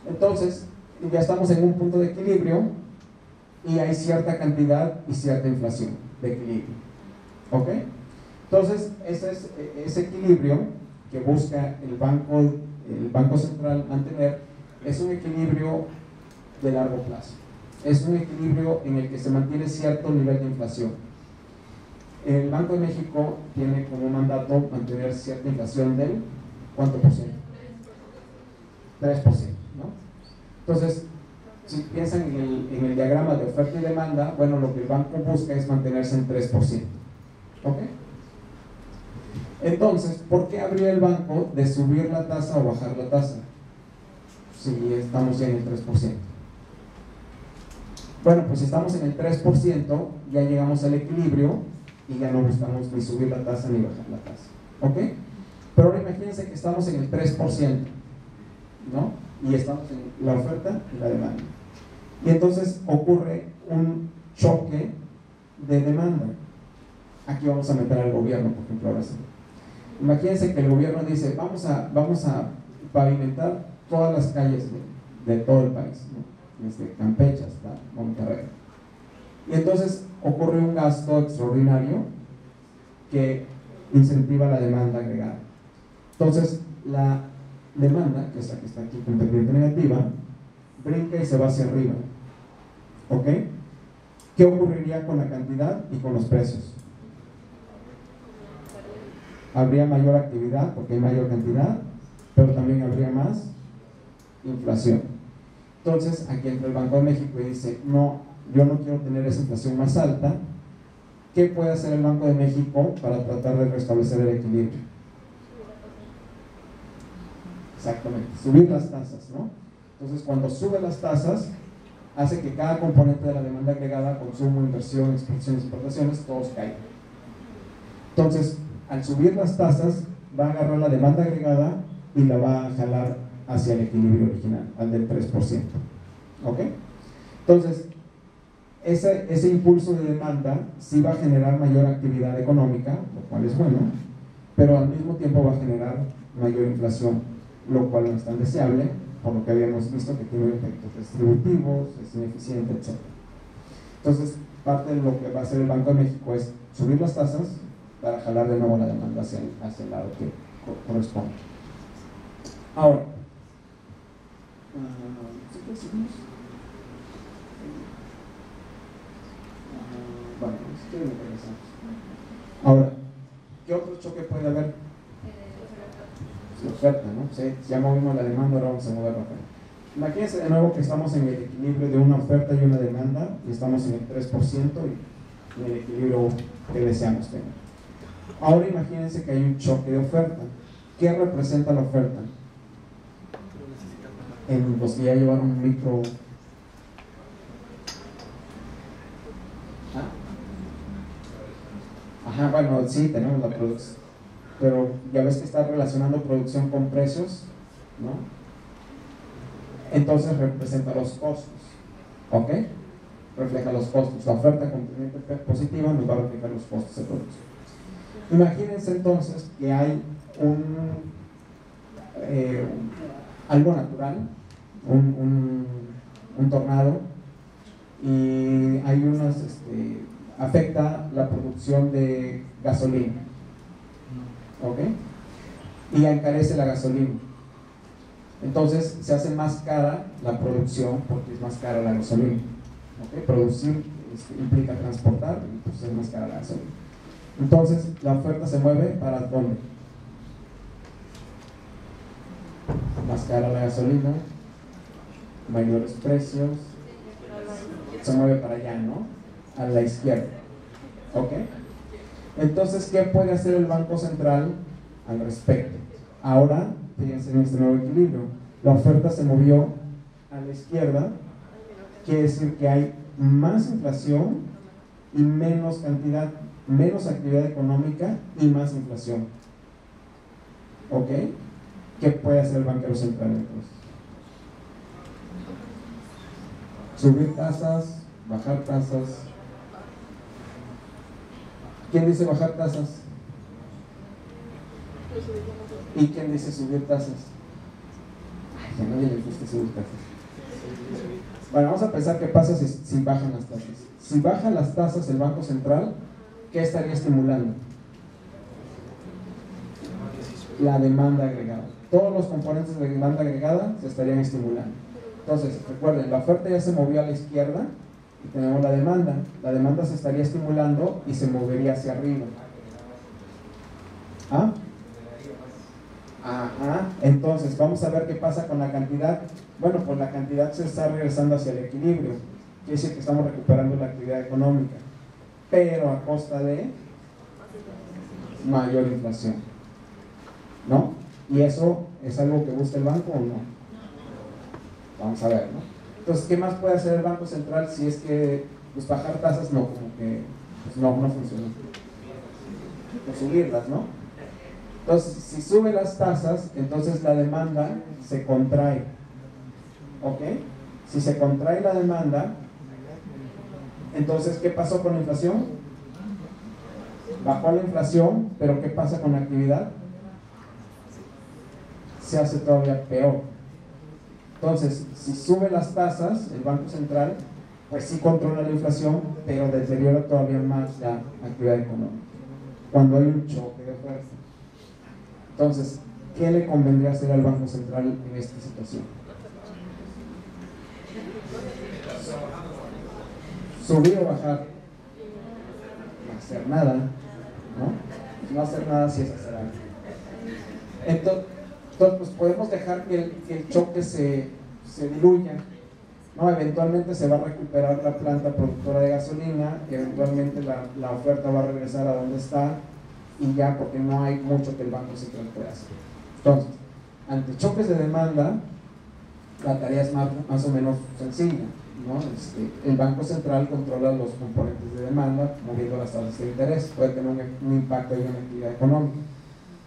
Entonces, ya estamos en un punto de equilibrio y hay cierta cantidad y cierta inflación de equilibrio. ¿Ok? Entonces, ese equilibrio que busca el Banco Central mantener es un equilibrio de largo plazo. Es un equilibrio en el que se mantiene cierto nivel de inflación. El Banco de México tiene como mandato mantener cierta inflación del ¿cuánto por ciento? 3%. Entonces, si piensan en el diagrama de oferta y demanda, bueno, lo que el banco busca es mantenerse en 3%. ¿Ok? Entonces, ¿por qué habría el banco de subir la tasa o bajar la tasa? Si estamos ya en el 3%. Bueno, pues si estamos en el 3%, ya llegamos al equilibrio y ya no buscamos ni subir la tasa ni bajar la tasa. ¿Ok? Pero ahora imagínense que estamos en el 3%, ¿no? Y estamos en la oferta y la demanda. Y entonces ocurre un choque de demanda. Aquí vamos a meter al gobierno, por ejemplo, ahora sí. Imagínense que el gobierno dice, vamos a pavimentar todas las calles de todo el país, ¿no? Desde Campeche hasta Monterrey. Y entonces ocurre un gasto extraordinario que incentiva la demanda agregada. Entonces, la demanda, que es la que está aquí con pendiente negativa, brinca y se va hacia arriba. ¿Ok? ¿Qué ocurriría con la cantidad y con los precios? Habría mayor actividad porque hay mayor cantidad, pero también habría más inflación. Entonces, aquí entra el Banco de México y dice, no, yo no quiero tener esa inflación más alta, ¿qué puede hacer el Banco de México para tratar de restablecer el equilibrio? Exactamente, subir las tasas, ¿no? Entonces, cuando sube las tasas, hace que cada componente de la demanda agregada, consumo, inversión, exportaciones, importaciones, todos caigan. Entonces, al subir las tasas, va a agarrar la demanda agregada y la va a jalar hacia el equilibrio original, al del 3%. ¿Ok? Entonces, ese impulso de demanda sí va a generar mayor actividad económica, lo cual es bueno, pero al mismo tiempo va a generar mayor inflación, lo cual no es tan deseable, por lo que habíamos visto que tiene efectos distributivos, es ineficiente, etc. Entonces, parte de lo que va a hacer el Banco de México es subir las tasas para jalar de nuevo la demanda hacia el lado que corresponde. Ahora, bueno, ahora, ¿qué otro choque puede haber? La oferta, ¿no? Sí, ya movimos la demanda, ahora vamos a mover la oferta. Imagínense de nuevo que estamos en el equilibrio de una oferta y una demanda, y estamos en el 3% y en el equilibrio que deseamos tener. Ahora imagínense que hay un choque de oferta. ¿Qué representa la oferta? En los que ya llevaron un micro. Ajá, bueno, sí, tenemos la producción, pero ya ves que está relacionando producción con precios, ¿no? Entonces representa los costos, ¿ok? Refleja los costos. La oferta componente positiva nos va a reflejar los costos de producción. Imagínense entonces que hay algo natural, un tornado, y hay unas, afecta la producción de gasolina, ¿ok? Y encarece la gasolina. Entonces se hace más cara la producción porque es más cara la gasolina, ¿ok? Producir implica transportar y pues es más cara la gasolina. Entonces la oferta se mueve ¿para dónde? Más cara la gasolina, mayores precios, se mueve para allá, ¿no? A la izquierda, ¿ok? Entonces, ¿qué puede hacer el Banco Central al respecto? Ahora, fíjense en este nuevo equilibrio, la oferta se movió a la izquierda, quiere decir que hay más inflación y menos cantidad, menos actividad económica y más inflación, ¿ok? ¿Qué puede hacer el banquero central entonces? Subir tasas, bajar tasas. ¿Quién dice bajar tasas? ¿Y quién dice subir tasas? Ay, a nadie le gusta subir tasas. Bueno, vamos a pensar qué pasa si bajan las tasas. Si bajan las tasas el Banco Central, ¿qué estaría estimulando? La demanda agregada. Todos los componentes de demanda agregada se estarían estimulando. Entonces, recuerden, la oferta ya se movió a la izquierda y tenemos la demanda. La demanda se estaría estimulando y se movería hacia arriba. ¿Ah? Ajá. Entonces, vamos a ver qué pasa con la cantidad. Bueno, pues la cantidad se está regresando hacia el equilibrio. Quiere decir que estamos recuperando la actividad económica, pero a costa de mayor inflación, ¿no? ¿Y eso es algo que busca el banco o no? Vamos a ver, ¿no? Entonces, ¿qué más puede hacer el Banco Central si es que pues, bajar tasas no, como que pues, no funciona? O subirlas, ¿no? Entonces, si sube las tasas, entonces la demanda se contrae, ¿ok? Si se contrae la demanda, entonces, ¿qué pasó con la inflación? Bajó la inflación, pero ¿qué pasa con la actividad? Se hace todavía peor. Entonces, si sube las tasas, el Banco Central, pues sí controla la inflación, pero deteriora todavía más la actividad económica, cuando hay un choque de oferta. Entonces, ¿qué le convendría hacer al Banco Central en esta situación? ¿Subir o bajar? No hacer nada, ¿no? No hacer nada si es hacer algo. Entonces pues podemos dejar que el choque se diluya ¿no? Eventualmente se va a recuperar la planta productora de gasolina, eventualmente la oferta va a regresar a donde está y ya, porque no hay mucho que el Banco Central pueda hacer. Entonces, ante choques de demanda, la tarea es más o menos sencilla, ¿no? El Banco Central controla los componentes de demanda, moviendo las tasas de interés, puede tener un impacto en la actividad económica,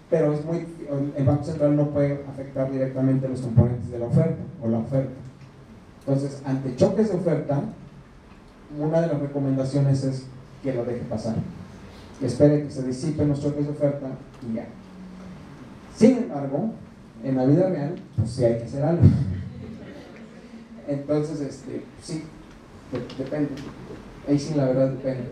pero el Banco Central no puede afectar directamente los componentes de la oferta o la oferta. Entonces, ante choques de oferta, una de las recomendaciones es que lo deje pasar, que espere que se disipen los choques de oferta y ya. Sin embargo, en la vida real, pues sí hay que hacer algo. Entonces, sí, depende. Ahí sí, la verdad, depende.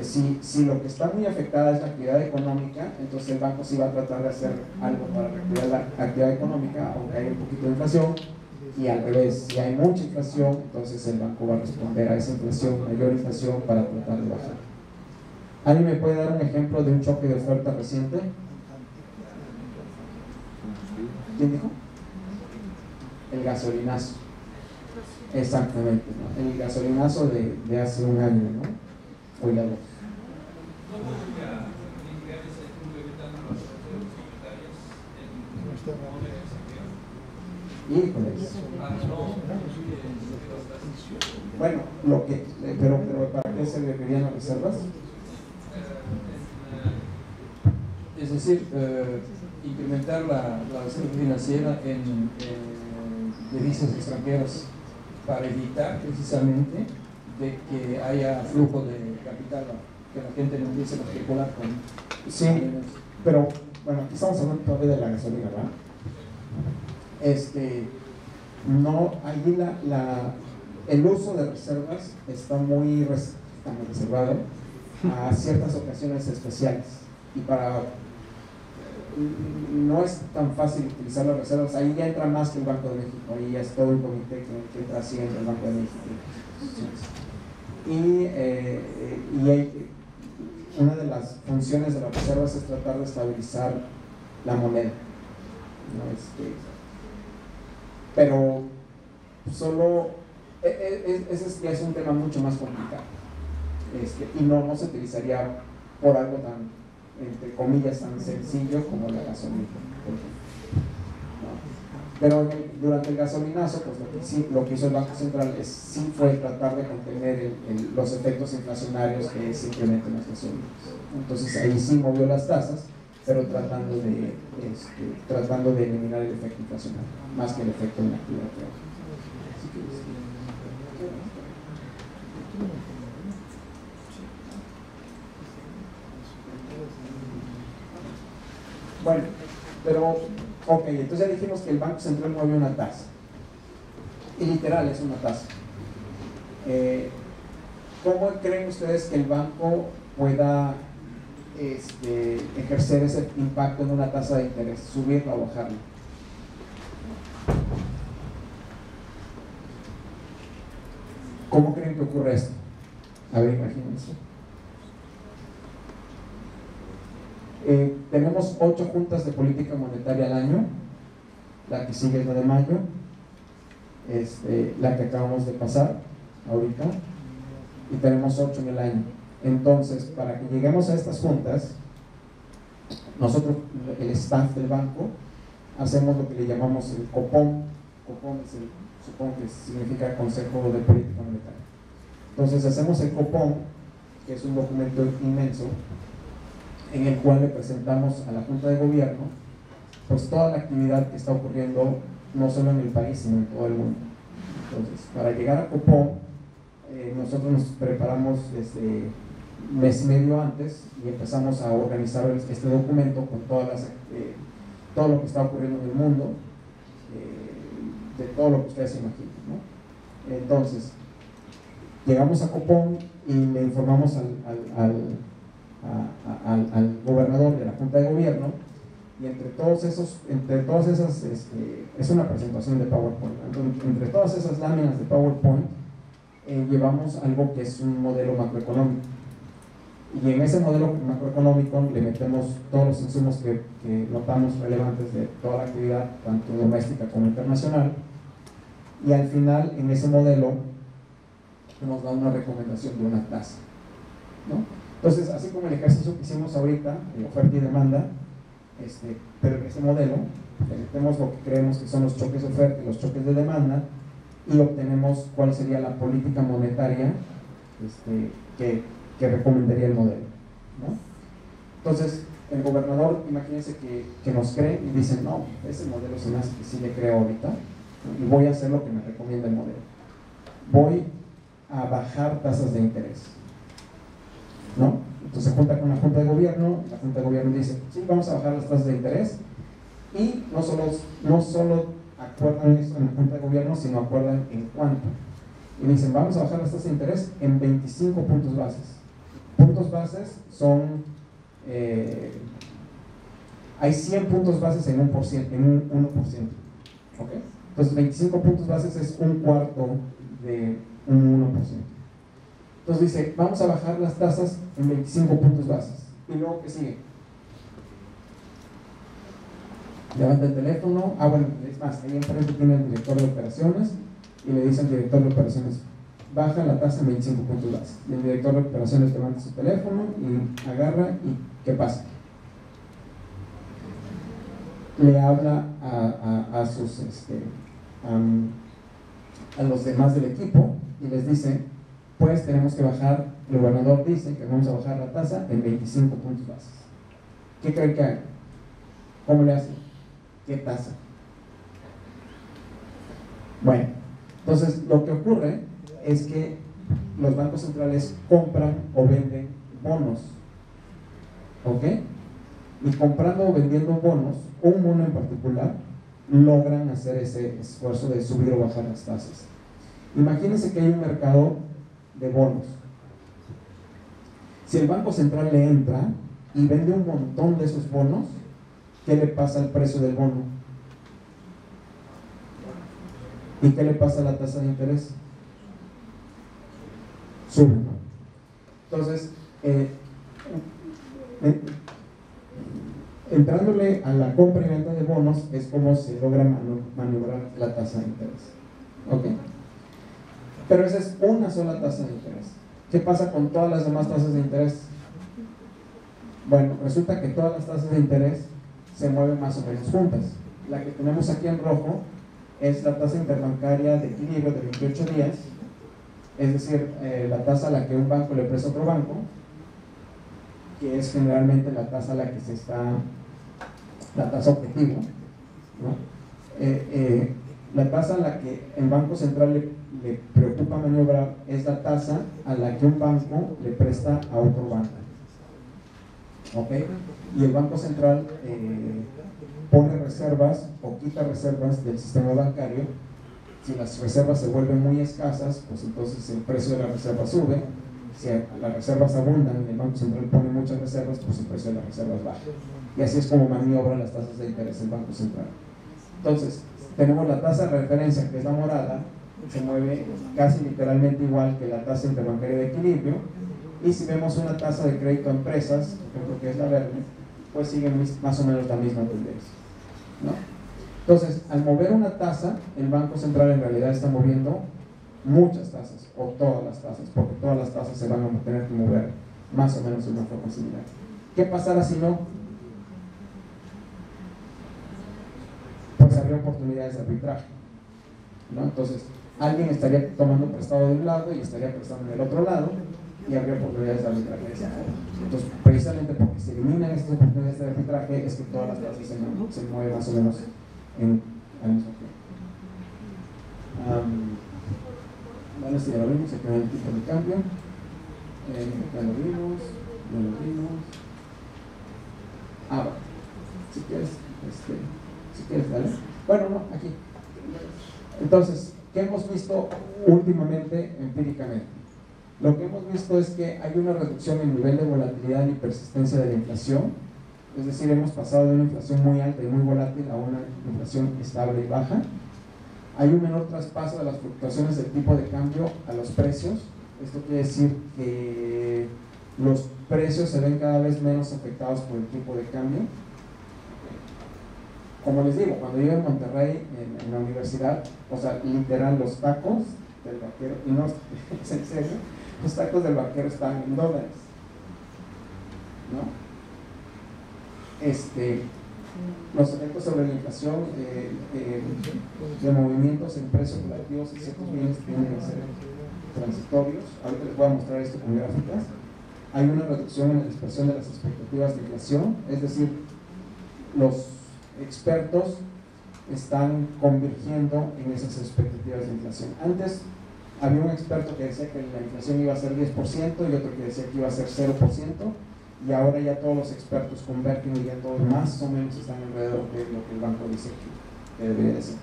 Si lo que está muy afectada es la actividad económica, entonces el banco sí va a tratar de hacer algo para reactivar la actividad económica, aunque haya un poquito de inflación. Y al revés, si hay mucha inflación, entonces el banco va a responder a esa inflación, mayor inflación, para tratar de bajar. ¿Alguien me puede dar un ejemplo de un choque de oferta reciente? ¿Quién dijo? El gasolinazo. Exactamente, ¿no? El gasolinazo de hace un año, ¿no? O ya dos. Híjoles. Bueno, pero ¿para qué se requerían las reservas? Es decir, incrementar la reserva financiera en divisas extranjeras para evitar precisamente de que haya flujo de capital, que la gente no empiece a especular con. Sí, pero bueno, aquí estamos hablando todavía de la gasolina, ¿verdad? No, ahí el uso de reservas está muy reservado a ciertas ocasiones especiales, y no es tan fácil utilizar las reservas. Ahí ya entra más que el Banco de México, ahí ya es todo el comité que entra así entre el Banco de México. Y una de las funciones de las reservas es tratar de estabilizar la moneda, ¿no? Pero solo ese ya es un tema mucho más complicado, y no se utilizaría por algo tan, entre comillas, tan sencillo como la gasolina, por ejemplo, ¿no? Pero durante el gasolinazo, pues lo que hizo el Banco Central sí fue tratar de contener los efectos inflacionarios que es incremento en las gasolinas. Entonces ahí sí movió las tasas, pero tratando de eliminar el efecto inflacionario, más que el efecto en la actividad real. Bueno, pero, ok, entonces ya dijimos que el Banco Central mueve una tasa, y literal es una tasa. ¿Cómo creen ustedes que el banco pueda ejercer ese impacto en una tasa de interés, subirla o bajarla? ¿Cómo creen que ocurre esto? A ver, imagínense. Tenemos 8 juntas de política monetaria al año. La que sigue es la de mayo, la que acabamos de pasar ahorita, y tenemos 8 en el año. Entonces, para que lleguemos a estas juntas, nosotros, el staff del banco, hacemos lo que le llamamos el COPOM. COPOM supongo que significa Consejo de Política Monetaria. Entonces hacemos el COPOM, que es un documento inmenso, en el cual le presentamos a la Junta de Gobierno pues toda la actividad que está ocurriendo no solo en el país, sino en todo el mundo. Entonces, para llegar a COPOM, nosotros nos preparamos desde mes y medio antes y empezamos a organizar este documento con todo lo que está ocurriendo en el mundo, de todo lo que ustedes se imaginen, ¿no? Entonces, llegamos a COPOM y le informamos al gobernador de la Junta de Gobierno, y entre todas esas, es una presentación de PowerPoint. Entonces, entre todas esas láminas de PowerPoint, llevamos algo que es un modelo macroeconómico, y en ese modelo macroeconómico le metemos todos los insumos que notamos relevantes de toda la actividad, tanto doméstica como internacional, y al final en ese modelo nos da una recomendación de una tasa, ¿no? Entonces, así como el ejercicio que hicimos ahorita, de oferta y demanda, pero en este modelo tenemos lo que creemos que son los choques de oferta y los choques de demanda, y obtenemos cuál sería la política monetaria que recomendaría el modelo, ¿no? Entonces, el gobernador, imagínense que nos cree y dice, no, ese modelo se me hace que sí le creo ahorita, y voy a hacer lo que me recomienda el modelo. Voy a bajar tasas de interés, ¿no? Entonces se junta con la Junta de Gobierno, la Junta de Gobierno dice, sí, vamos a bajar las tasas de interés, y no solo acuerdan eso en la Junta de Gobierno, sino acuerdan en cuánto. Y dicen, vamos a bajar las tasas de interés en 25 puntos bases. Puntos bases son, hay 100 puntos bases en un 1%, ¿ok? Entonces 25 puntos bases es un cuarto de un 1%. Entonces dice, vamos a bajar las tasas en 25 puntos bases. Y luego, ¿qué sigue? Levanta el teléfono, bueno, es más, ahí enfrente tiene el director de operaciones y le dice al director de operaciones, baja la tasa en 25 puntos bases. Y el director de operaciones levanta su teléfono y agarra y ¿qué pasa? Le habla a los demás del equipo y les dice, pues tenemos que bajar, el gobernador dice que vamos a bajar la tasa en 25 puntos bases. ¿Qué creen que haga? ¿Cómo le hace? ¿Qué tasa? Bueno, entonces lo que ocurre es que los bancos centrales compran o venden bonos, ¿ok? Y comprando o vendiendo bonos, un bono en particular, logran hacer ese esfuerzo de subir o bajar las tasas. Imagínense que hay un mercado de bonos. Si el Banco Central le entra y vende un montón de esos bonos, ¿qué le pasa al precio del bono? ¿Y qué le pasa a la tasa de interés? Sube, ¿no? Entonces, entrándole a la compra y venta de bonos es como se logra maniobrar la tasa de interés, ¿ok? Pero esa es una sola tasa de interés. ¿Qué pasa con todas las demás tasas de interés? Bueno, resulta que todas las tasas de interés se mueven más o menos juntas. La que tenemos aquí en rojo es la tasa interbancaria de equilibrio de 28 días, es decir, la tasa a la que un banco le presta a otro banco, que es generalmente la tasa a la que se está, la tasa objetivo, ¿no? La tasa a la que el Banco Central le preocupa maniobrar es la tasa a la que un banco le presta a otro banco, ¿ok? Y el Banco Central pone reservas o quita reservas del sistema bancario. Si las reservas se vuelven muy escasas, pues entonces el precio de la reserva sube. Si las reservas abundan y el Banco Central pone muchas reservas, pues el precio de las reservas baja. Y así es como maniobra las tasas de interés el Banco Central. Entonces, tenemos la tasa de referencia, que es la morada, se mueve casi literalmente igual que la tasa interbancaria de equilibrio. Y si vemos una tasa de crédito a empresas, por ejemplo, que es la verde, pues sigue más o menos la misma tendencia, ¿no? Entonces, al mover una tasa, el Banco Central en realidad está moviendo muchas tasas, o todas las tasas, porque todas las tasas se van a tener que mover más o menos de una forma similar. ¿Qué pasará si no? Pues habría oportunidades de arbitraje, ¿no? Entonces, alguien estaría tomando prestado de un lado y estaría prestando del otro lado, y habría oportunidades de arbitraje. Entonces, precisamente porque se eliminan estas oportunidades de arbitraje, es que todas las tasas se mueven más o menos al mismo tiempo. Bueno, si ya lo vimos, aquí hay el tipo de cambio. Ya lo vimos. Bueno, si quieres, dale. Bueno, no, aquí. Entonces, ¿qué hemos visto últimamente empíricamente? Lo que hemos visto es que hay una reducción en el nivel de volatilidad y persistencia de la inflación. Es decir, hemos pasado de una inflación muy alta y muy volátil a una inflación estable y baja. Hay un menor traspaso de las fluctuaciones del tipo de cambio a los precios. Esto quiere decir que los precios se ven cada vez menos afectados por el tipo de cambio. como les digo, cuando yo en Monterrey, en la universidad, o sea, literal, los tacos del vaquero, y no es en serio, los tacos del vaquero están en dólares, ¿no? Los efectos sobre la inflación de movimientos en precios relativos y ciertos bienes tienden a ser transitorios. Ahorita les voy a mostrar esto con gráficas. Hay una reducción en la dispersión de las expectativas de inflación, es decir, los expertos están convergiendo en esas expectativas de inflación. Antes había un experto que decía que la inflación iba a ser 10% y otro que decía que iba a ser 0%, y ahora ya todos los expertos convergen y ya todos más o menos están alrededor de lo que el banco dice que debería de ser.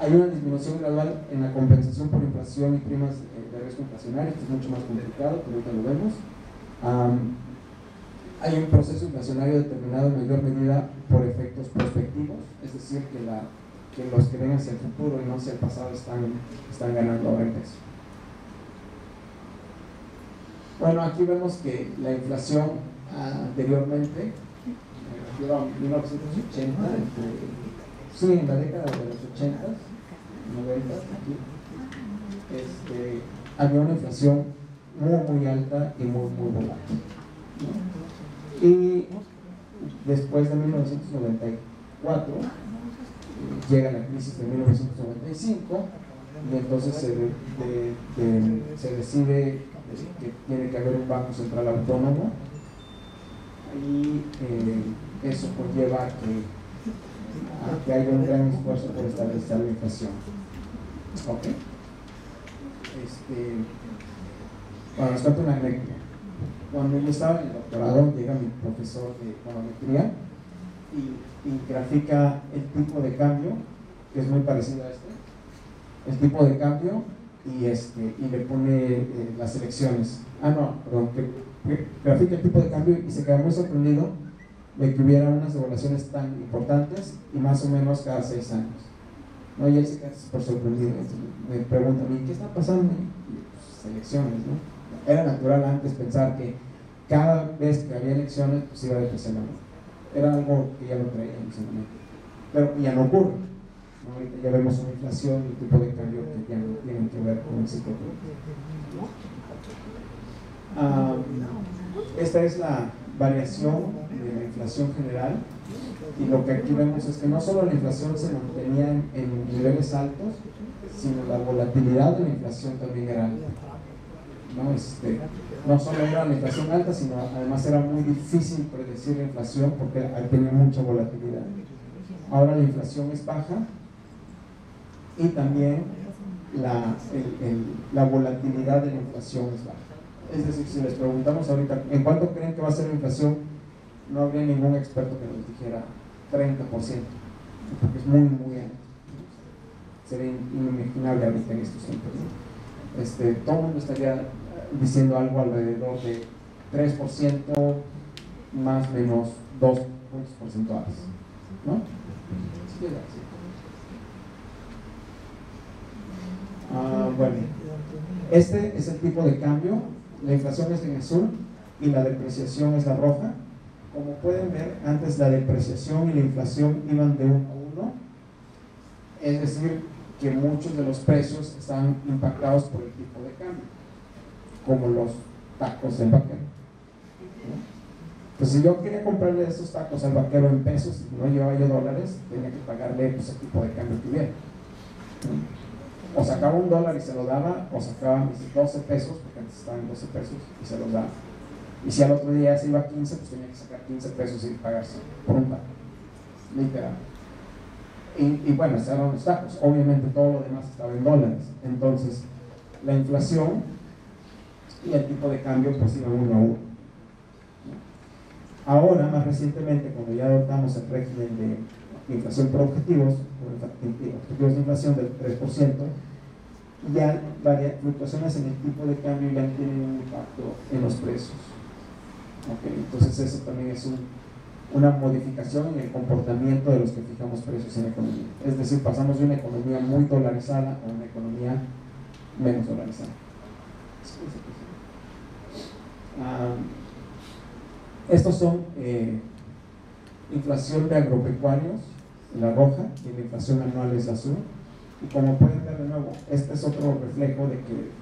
Hay una disminución gradual en la compensación por inflación y primas de riesgo inflacionario, que es mucho más complicado, pero ahorita lo vemos. Hay un proceso inflacionario determinado en mayor medida por efectos prospectivos, es decir, que los que ven hacia el futuro y no hacia el pasado están ganando ahora en peso. Bueno, aquí vemos que la inflación anteriormente, a 1980, sí, en la década de los 80, 90, aquí, había una inflación muy alta y muy volátil, ¿no? Y después de 1994 llega la crisis de 1995 y entonces se decide que tiene que haber un banco central autónomo y eso conlleva que haya un gran esfuerzo por estabilizar la inflación. Ok. Bueno, les cuento una anécdota. Cuando yo estaba en el doctorado, llega mi profesor de econometría y grafica el tipo de cambio, que es muy parecido a el tipo de cambio, y le pone las elecciones. Que grafica el tipo de cambio y se queda muy sorprendido de que hubiera unas devaluaciones tan importantes y más o menos cada 6 años, ¿no? Y él se queda por sorprendido. Me pregunta a mí, ¿qué está pasando? Y, pues, elecciones, ¿no? Era natural antes pensar que cada vez que había elecciones pues iba a depreciar. Era algo que ya lo traía en ese momento, pero ya no ocurre, ¿no? Ahorita ya vemos una inflación y tipo de cambio que ya no tienen que ver con el ciclo. Esta es la variación de la inflación general, y lo que aquí vemos es que no solo la inflación se mantenía en niveles altos, sino la volatilidad de la inflación también era alta, ¿no? No solo era la inflación alta, sino además era muy difícil predecir la inflación porque tenía mucha volatilidad. Ahora la inflación es baja y también la volatilidad de la inflación es baja. Es decir, si les preguntamos ahorita ¿en cuánto creen que va a ser la inflación?, no habría ningún experto que nos dijera 30%, porque es muy alto. Sería inimaginable ahorita en estos tiempos. Todo el mundo estaría diciendo algo alrededor de 3%, más o menos 2 puntos porcentuales, ¿no? Bueno, este es el tipo de cambio. La inflación es en azul y la depreciación es la roja. Como pueden ver, antes la depreciación y la inflación iban de 1 a 1, es decir, que muchos de los precios están impactados por el tipo de cambio, como los tacos del vaquero, ¿no? Pues si yo quería comprarle esos tacos al vaquero en pesos y no llevaba yo dólares, tenía que pagarle pues, el tipo de cambio que hubiera, ¿no? O sacaba $1 y se lo daba, o sacaba mis 12 pesos, porque antes estaban 12 pesos, y se los daba. Y si al otro día se iba a 15, pues tenía que sacar 15 pesos y pagarse por un taco, literal. Y bueno, estos eran los tacos. Obviamente todo lo demás estaba en dólares. Entonces, la inflación y el tipo de cambio pues iban 1 a 1. Ahora, más recientemente, cuando ya adoptamos el régimen de inflación por objetivos, objetivos de inflación del 3%, ya varias fluctuaciones en el tipo de cambio ya tienen un impacto en los precios. Okay, entonces eso también es una modificación en el comportamiento de los que fijamos precios en la economía. Es decir, pasamos de una economía muy dolarizada a una economía menos dolarizada. Estos son inflación de agropecuarios, la roja, y la inflación anual es la azul. Y como pueden ver de nuevo, este es otro reflejo de que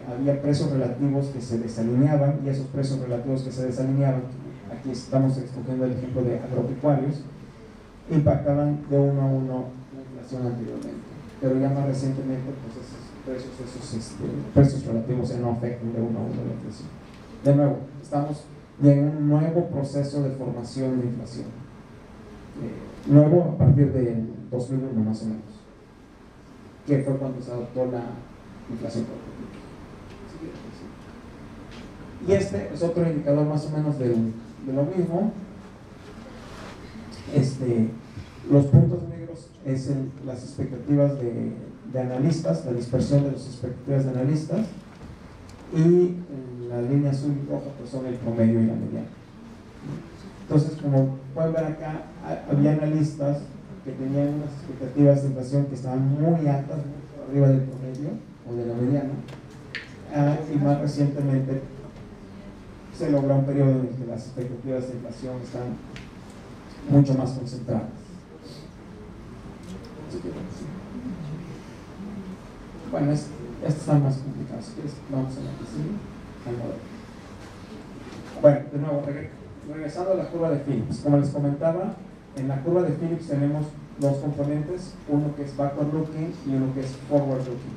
había precios relativos que se desalineaban, y esos precios relativos que se desalineaban, aquí estamos escogiendo el ejemplo de agropecuarios, impactaban de 1 a 1 la inflación anteriormente, pero ya más recientemente pues esos precios relativos ya no afectan de 1 a 1 la inflación. De nuevo, estamos en un nuevo proceso de formación de inflación, nuevo a partir del 2001 más o menos, que fue cuando se adoptó la inflación por producto. Y este es otro indicador más o menos de lo mismo. Los puntos negros es las expectativas de analistas, la dispersión de las expectativas de analistas, y la línea azul y roja pues son el promedio y la mediana. Entonces, como pueden ver acá, había analistas que tenían unas expectativas de inflación que estaban muy altas, muy por arriba del promedio o de la mediana, y más recientemente se logra un periodo en el que las expectativas de inflación están mucho más concentradas. Bueno, estos están más complicados. Vamos a la que sigue, al modelo. Bueno, de nuevo, regresando a la curva de Phillips. Como les comentaba, en la curva de Phillips tenemos dos componentes, uno que es backward looking y uno que es forward looking,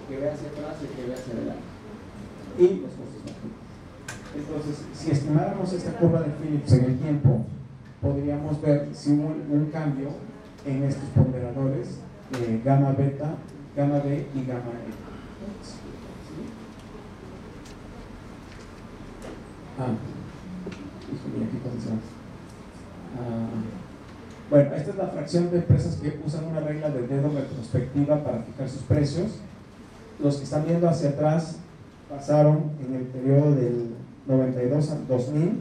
que ve hacia atrás y que ve hacia adelante, y los costos bajos. Entonces, si estimáramos esta curva de Phillips en el tiempo, podríamos ver si hubo un cambio en estos ponderadores gamma beta, gamma B y gamma E. Aquí posicionamos. Bueno, esta es la fracción de empresas que usan una regla de dedo retrospectiva para fijar sus precios. Los que están viendo hacia atrás pasaron en el periodo del 92 al 2000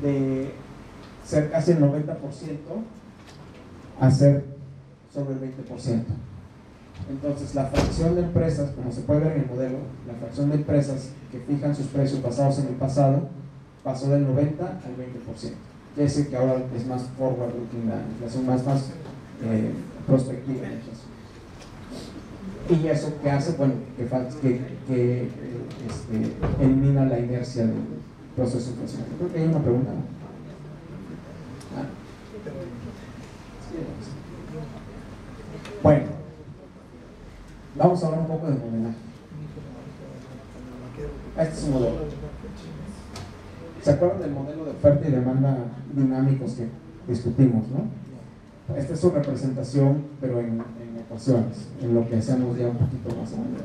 de ser casi el 90% a ser sobre el 20%. Entonces, la fracción de empresas, como se puede ver en el modelo, la fracción de empresas que fijan sus precios basados en el pasado pasó del 90 al 20%. Quiere decir que ahora es más forward looking, la inflación más prospectiva. Y eso que hace, bueno, que elimina la inercia del proceso inflacionario. Creo que hay una pregunta. Bueno, vamos a hablar un poco de modelaje. Este es un modelo. ¿Se acuerdan del modelo de oferta y demanda dinámicos que discutimos, no? Esta es su representación, pero en ecuaciones, en lo que hacemos ya un poquito más adelante.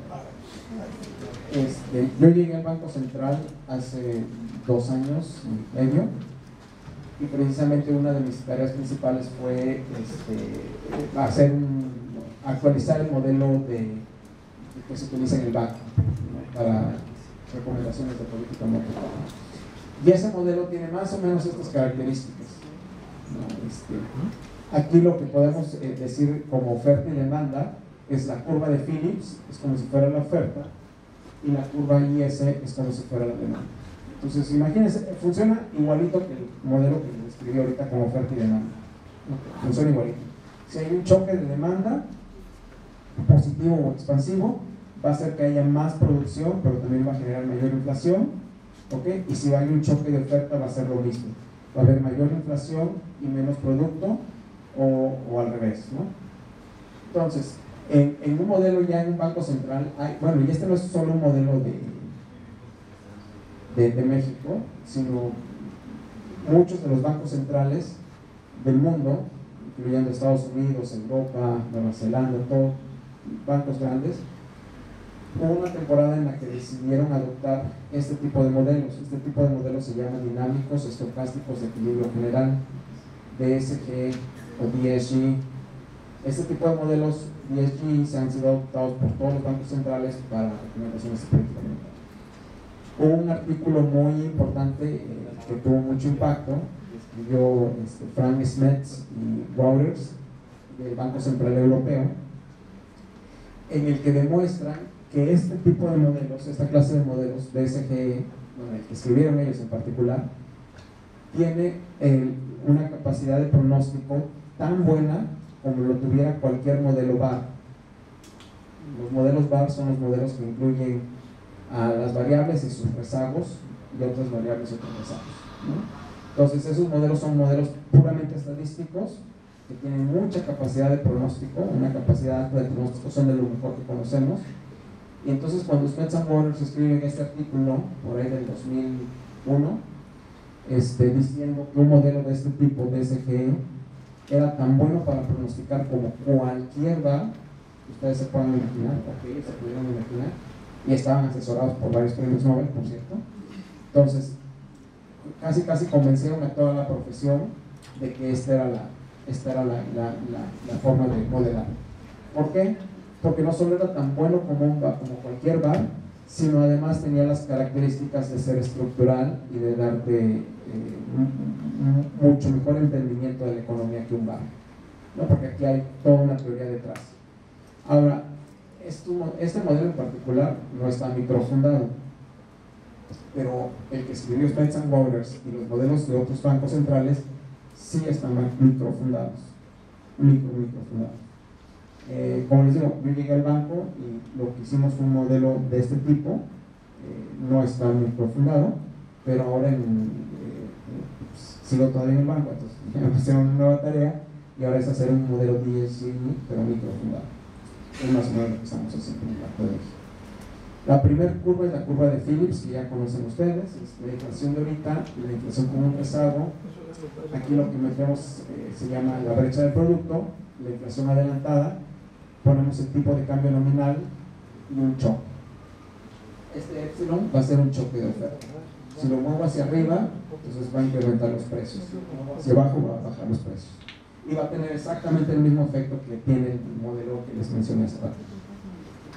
Yo llegué al Banco Central hace 2 años y medio, y precisamente una de mis tareas principales fue actualizar el modelo que se utiliza en el banco, ¿no? Para recomendaciones de política monetaria. Y ese modelo tiene más o menos estas características, ¿no? Aquí lo que podemos decir como oferta y demanda es la curva de Phillips, es como si fuera la oferta, y la curva IS es como si fuera la demanda. Entonces, imagínense, funciona igualito que el modelo que les escribí ahorita como oferta y demanda. Funciona igualito. Si hay un choque de demanda, positivo o expansivo, va a hacer que haya más producción, pero también va a generar mayor inflación, ¿okay? Y si hay un choque de oferta, va a ser lo mismo. Va a haber mayor inflación y menos producto, o al revés, ¿no? Entonces, en un modelo ya en un banco central, bueno, y este no es solo un modelo de México, sino muchos de los bancos centrales del mundo, incluyendo Estados Unidos, Europa, Nueva Zelanda, todos bancos grandes, hubo una temporada en la que decidieron adoptar este tipo de modelos. Este tipo de modelos se llaman dinámicos estocásticos de equilibrio general, DSG o DSG. Este tipo de modelos DSG se han sido adoptados por todos los bancos centrales para recomendaciones de política monetaria. Hubo un artículo muy importante que tuvo mucho impacto, escribió Frank Smets y Wouters del Banco Central Europeo, en el que demuestran que este tipo de modelos, esta clase de modelos DSG, bueno, el que escribieron ellos en particular, tiene una capacidad de pronóstico tan buena como lo tuviera cualquier modelo VAR. Los modelos VAR son los modelos que incluyen a las variables y sus rezagos y otras variables y otros rezagos, ¿no? Entonces esos modelos son modelos puramente estadísticos que tienen mucha capacidad de pronóstico, una capacidad de pronóstico, son de lo mejor que conocemos. Y entonces cuando Spence and Waters escriben este artículo por ahí del 2001, diciendo que un modelo de este tipo, de SGE, era tan bueno para pronosticar como cualquier VAR, ustedes se pueden imaginar, porque ellos se pudieron imaginar, y estaban asesorados por varios premios Nobel, por cierto. Entonces casi convencieron a toda la profesión de que esta era la forma de modelar. ¿Por qué? Porque no solo era tan bueno como cualquier VAR, sino además tenía las características de ser estructural y de darte mucho mejor entendimiento de la economía que un VAR, ¿no? Porque aquí hay toda una teoría detrás. Ahora, este modelo en particular no está microfundado, pero el que escribió Spence and Waters y los modelos de otros bancos centrales sí están microfundados. Como les digo, yo llegué al banco y lo que hicimos fue un modelo de este tipo, no está microfundado, pero ahora sigo todavía en el banco, entonces ya me pusieron una nueva tarea y ahora es hacer un modelo DSG pero microfundado. Es más o menos lo que estamos haciendo en el banco de México. La primera curva es la curva de Phillips, que ya conocen ustedes, es la inflación de ahorita y la inflación con un rezago. Aquí lo que metemos se llama la brecha del producto, la inflación adelantada, ponemos el tipo de cambio nominal y un choque. Este epsilon va a ser un choque de oferta. Si lo muevo hacia arriba, entonces va a incrementar los precios, hacia abajo va a bajar los precios y va a tener exactamente el mismo efecto que tiene el modelo que les mencioné hace rato.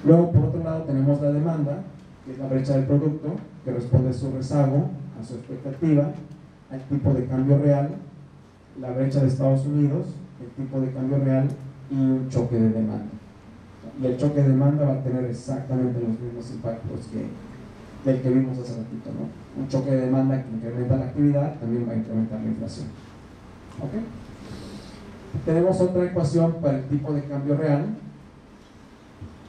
Luego, por otro lado, tenemos la demanda, que es la brecha del producto, que responde a su rezago, a su expectativa, al tipo de cambio real, la brecha de Estados Unidos, el tipo de cambio real y un choque de demanda. Y el choque de demanda va a tener exactamente los mismos impactos del que vimos hace ratito, ¿no? Un choque de demanda que incrementa la actividad también va a incrementar la inflación. ¿Ok? Tenemos otra ecuación para el tipo de cambio real,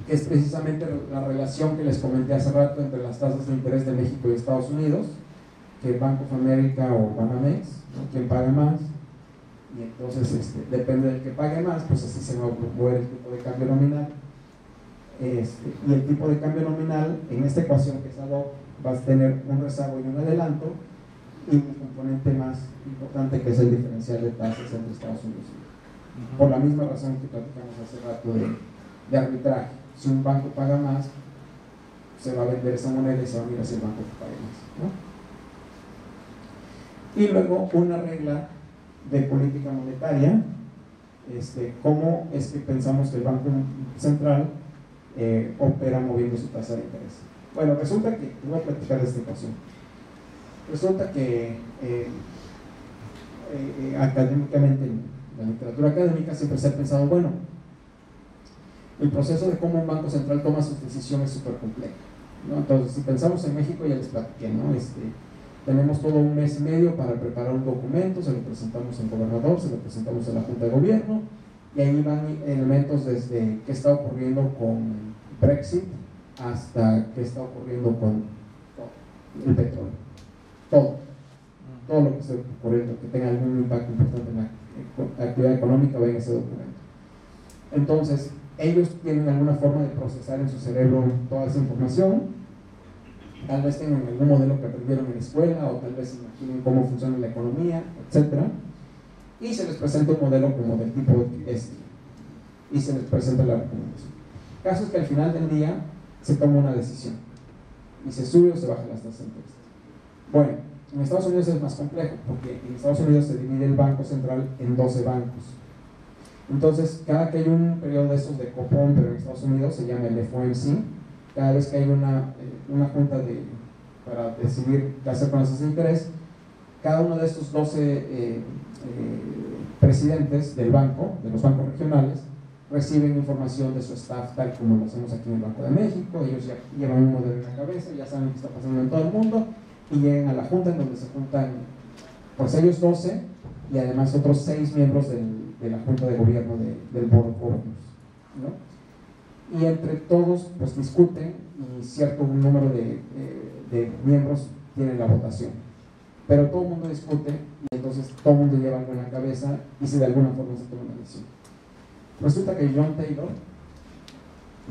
que es precisamente la relación que les comenté hace rato entre las tasas de interés de México y Estados Unidos, que Bank of America o Banamex, ¿no? ¿Quién paga más? Y entonces depende del que pague más, pues así se va a mover el tipo de cambio nominal. Y el tipo de cambio nominal en esta ecuación que es ad hoc va a tener un rezago y un adelanto y un componente más importante que es el diferencial de tasas entre Estados Unidos y México. Por la misma razón que platicamos hace rato de arbitraje. Si un banco paga más, se va a vender esa moneda y se va a mirar si el banco paga más, ¿no? Y luego una regla de política monetaria, cómo es que pensamos que el Banco Central opera moviendo su tasa de interés. Bueno, resulta que, voy a platicar de esta ecuación. Resulta que académicamente, en la literatura académica siempre se ha pensado, bueno, el proceso de cómo un banco central toma sus decisiones es súper complejo, ¿no? Entonces, si pensamos en México, ya les platiqué, ¿no? Tenemos todo un mes y medio para preparar un documento, se lo presentamos al gobernador, se lo presentamos a la Junta de Gobierno, y ahí van elementos desde qué está ocurriendo con Brexit hasta qué está ocurriendo con el petróleo. Todo lo que esté ocurriendo, que tenga algún impacto importante en la actividad económica, va en ese documento. Entonces, ellos tienen alguna forma de procesar en su cerebro toda esa información. Tal vez tengan algún modelo que aprendieron en la escuela, o tal vez imaginen cómo funciona la economía, etc. Y se les presenta un modelo como del tipo y se les presenta la recomendación. El caso es que al final del día se toma una decisión y se sube o se baja las tasas de interés. Bueno, en Estados Unidos es más complejo, porque en Estados Unidos se divide el Banco Central en 12 bancos. Entonces, cada que hay un periodo de estos de copón, pero en Estados Unidos se llama el FOMC, cada vez que hay una junta para decidir qué hacer con las tasas de interés, cada uno de estos 12 presidentes del banco, de los bancos regionales, reciben información de su staff, tal como lo hacemos aquí en el Banco de México. Ellos ya llevan un modelo en la cabeza, ya saben qué está pasando en todo el mundo, y llegan a la junta en donde se juntan pues ellos 12 y además otros 6 miembros de la Junta de Gobierno del Board of Governors, ¿no? Y entre todos pues discuten y cierto número de miembros tienen la votación, pero todo el mundo discute y entonces todo el mundo lleva algo en la cabeza y si de alguna forma se toma una decisión. Resulta que John Taylor,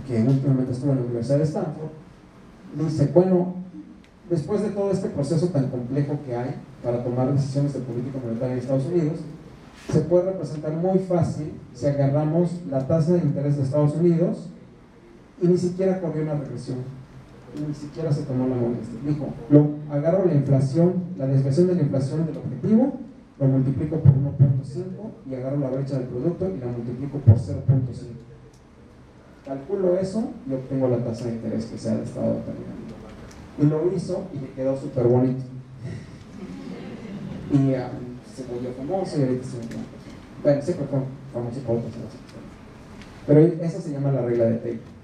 que últimamente estuvo en la Universidad de Stanford, dice, bueno, después de todo este proceso tan complejo que hay para tomar decisiones de política monetaria en Estados Unidos, se puede representar muy fácil si agarramos la tasa de interés de Estados Unidos y ni siquiera corrió una regresión, ni siquiera se tomó la molestia. Dijo, agarro la inflación, la desviación de la inflación del objetivo, lo multiplico por 1.5 y agarro la brecha del producto y la multiplico por 0.5. Calculo eso y obtengo la tasa de interés que se ha estado determinando. Y lo hizo y le quedó súper bonito. Y se volvió famoso y ahorita se volvió. Bueno, siempre fue famoso por otras cosas. Pero esa se llama la regla de Taylor.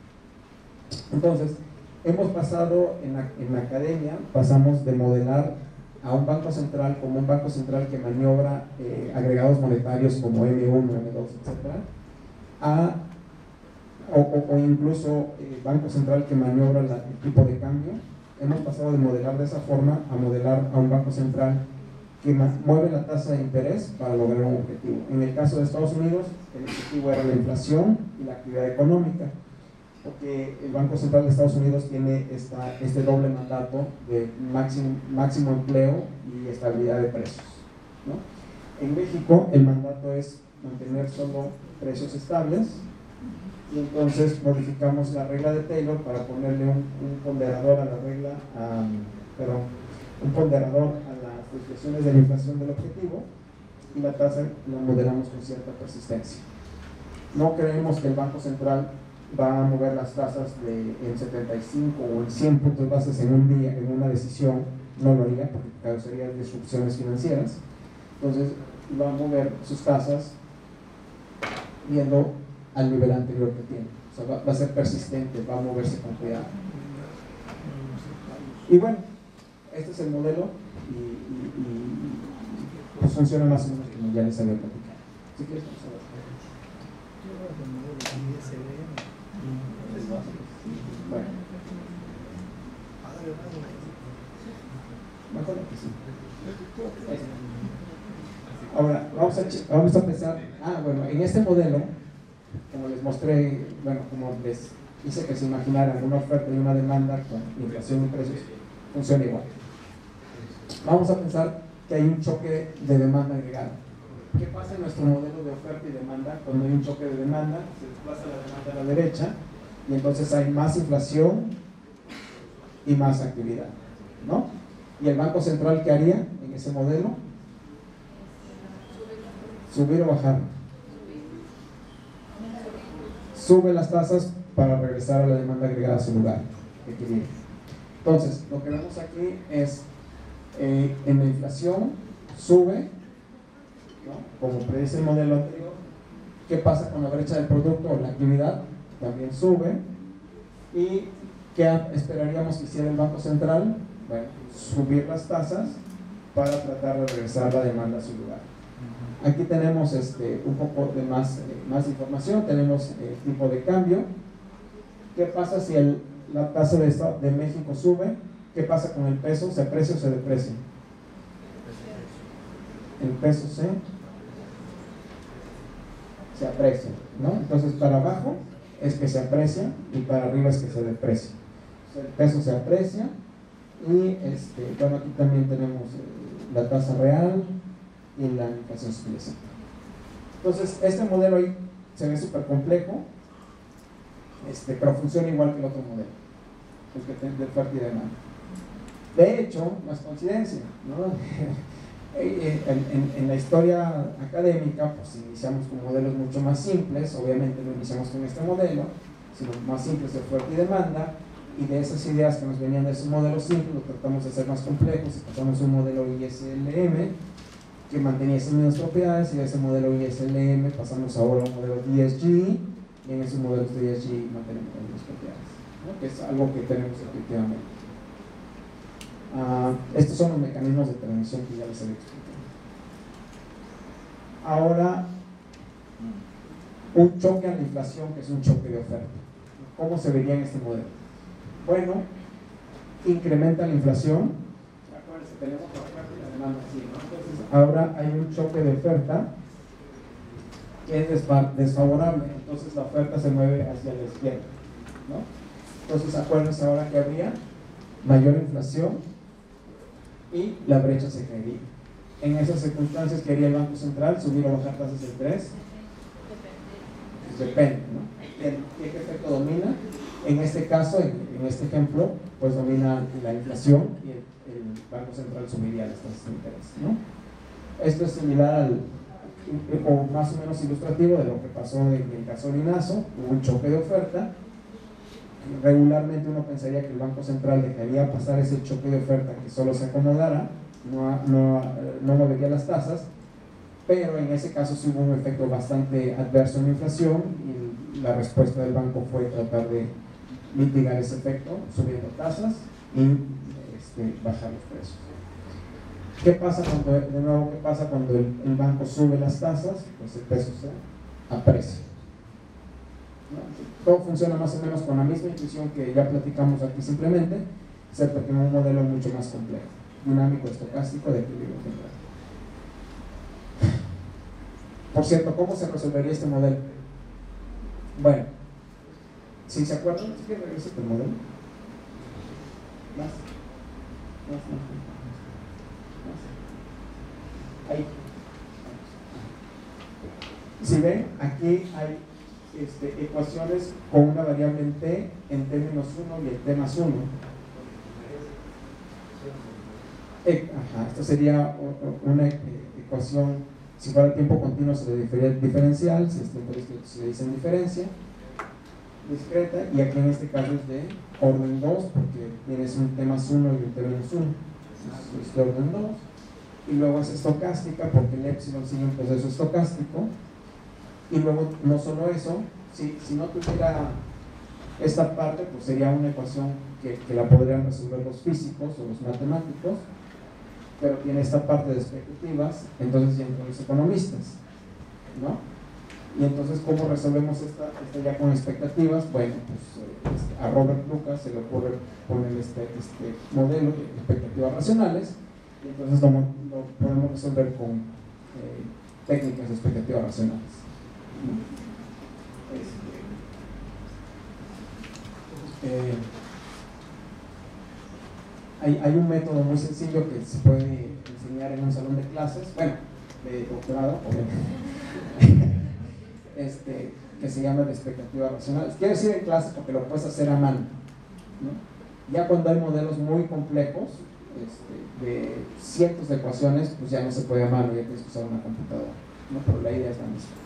Entonces, hemos pasado en la academia, pasamos de modelar a un banco central como un banco central que maniobra agregados monetarios como M1, M2, etc. O incluso banco central que maniobra el tipo de cambio. Hemos pasado de modelar de esa forma a modelar a un banco central que mueve la tasa de interés para lograr un objetivo. En el caso de Estados Unidos, el objetivo era la inflación y la actividad económica, porque el Banco Central de Estados Unidos tiene este doble mandato de máximo empleo y estabilidad de precios, ¿no? En México el mandato es mantener solo precios estables y entonces modificamos la regla de Taylor para ponerle un ponderador a la regla, un ponderador a las desviaciones de la inflación del objetivo y la tasa la modelamos con cierta persistencia. No creemos que el Banco Central va a mover las tasas en 75 o en 100 puntos bases en un día, en una decisión, no lo haría porque causaría disrupciones financieras. Entonces va a mover sus tasas viendo al nivel anterior que tiene. O sea, va a ser persistente, va a moverse con cuidado. Y bueno, este es el modelo y pues funciona más o menos como ya les había platicado. Si quieres, vamos a ver. Bueno. Mejor que sí. Ahora, vamos a empezar. Bueno, en este modelo, como les mostré, bueno, como les hice que se imaginaran una oferta y una demanda con inflación y precios, funciona igual. Vamos a pensar que hay un choque de demanda agregado. ¿Qué pasa en nuestro modelo de oferta y demanda cuando hay un choque de demanda? Se desplaza la demanda a la derecha y entonces hay más inflación y más actividad, ¿no? ¿Y el Banco Central qué haría en ese modelo? ¿Subir o bajar? Sube las tasas para regresar a la demanda agregada a su lugar. Entonces, lo que vemos aquí es en la inflación sube, ¿no? Como predice el modelo anterior. ¿Qué pasa con la brecha del producto o la actividad? También sube. ¿Y qué esperaríamos que hiciera el Banco Central? Bueno, subir las tasas para tratar de regresar la demanda a su lugar. Aquí tenemos un poco de más información. Tenemos el tipo de cambio. ¿Qué pasa si la tasa de México sube? ¿Qué pasa con el peso? ¿Se aprecia o se deprecia? El peso se aprecia, ¿no? Entonces para abajo es que se aprecia y para arriba es que se deprecia. El peso se aprecia y bueno, aquí también tenemos la tasa real y la inflación subyacente. Entonces este modelo ahí se ve súper complejo, pero funciona igual que el otro modelo, el que tiene de oferta y demanda. De hecho, no es coincidencia, ¿no? En la historia académica, pues iniciamos con modelos mucho más simples. Obviamente no iniciamos con este modelo, sino más simples de oferta y demanda, y de esas ideas que nos venían de esos modelos simples lo tratamos de hacer más complejos y pasamos a un modelo ISLM que mantenía esas mismas propiedades, y de ese modelo ISLM pasamos ahora a un modelo DSG, y en esos modelos de DSG mantenemos las mismas propiedades, ¿no? Que es algo que tenemos efectivamente. Estos son los mecanismos de transmisión que ya les había explicado. Ahora, un choque a la inflación, que es un choque de oferta. ¿Cómo se vería en este modelo? Bueno, incrementa la inflación. Acuérdense, tenemos la oferta y la demanda así, ¿no? Entonces, ahora hay un choque de oferta que es desfavorable. Entonces, la oferta se mueve hacia la izquierda, ¿no? Entonces, acuérdense ahora que habría mayor inflación y la brecha se caería. En esas circunstancias, ¿qué haría el Banco Central? ¿Subir o bajar tasas de interés? Depende, ¿no? ¿Qué efecto domina? En este caso, en este ejemplo, pues domina la inflación y el Banco Central subiría las tasas de interés, ¿no? Esto es similar o más o menos ilustrativo de lo que pasó en el gasolinazo. Hubo un choque de oferta. Regularmente uno pensaría que el Banco Central dejaría pasar ese choque de oferta, que solo se acomodara, no movería las tasas, pero en ese caso sí hubo un efecto bastante adverso en la inflación y la respuesta del banco fue tratar de mitigar ese efecto subiendo tasas y bajar los precios. ¿Qué pasa cuando el banco sube las tasas? Pues el peso se aprecia, ¿no? Todo funciona más o menos con la misma intuición que ya platicamos aquí simplemente, excepto que en un modelo mucho más complejo, dinámico, estocástico, de equilibrio general. Por cierto, ¿cómo se resolvería este modelo? Bueno, si se acuerdan, ¿sí que regresa el modelo? Más. Ahí. Si ven, aquí hay ecuaciones con una variable en t en t menos 1 y en t más 1. Esta sería una ecuación. Si fuera tiempo continuo se le diría diferencial, si es tiempo discreto se le dice diferencia discreta, y aquí en este caso es de orden 2 porque tienes un t más 1 y un t menos 1, es de orden 2, y luego es estocástica porque el epsilon sigue un proceso estocástico, y luego no solo eso, si no tuviera esta parte, pues sería una ecuación que la podrían resolver los físicos o los matemáticos, pero tiene esta parte de expectativas, entonces ya entran los economistas, ¿no? Y entonces, ¿cómo resolvemos esta ya con expectativas? Bueno, pues a Robert Lucas se le ocurre poner este modelo de expectativas racionales, y entonces lo podemos resolver con técnicas de expectativas racionales, ¿no? Hay un método muy sencillo que se puede enseñar en un salón de clases, bueno, de doctorado, que se llama de expectativa racional. Quiero decir en clase porque lo puedes hacer a mano, ¿no? Ya cuando hay modelos muy complejos, de cientos de ecuaciones, pues ya no se puede a mano, ya tienes que usar una computadora, ¿no? Pero la idea es la misma.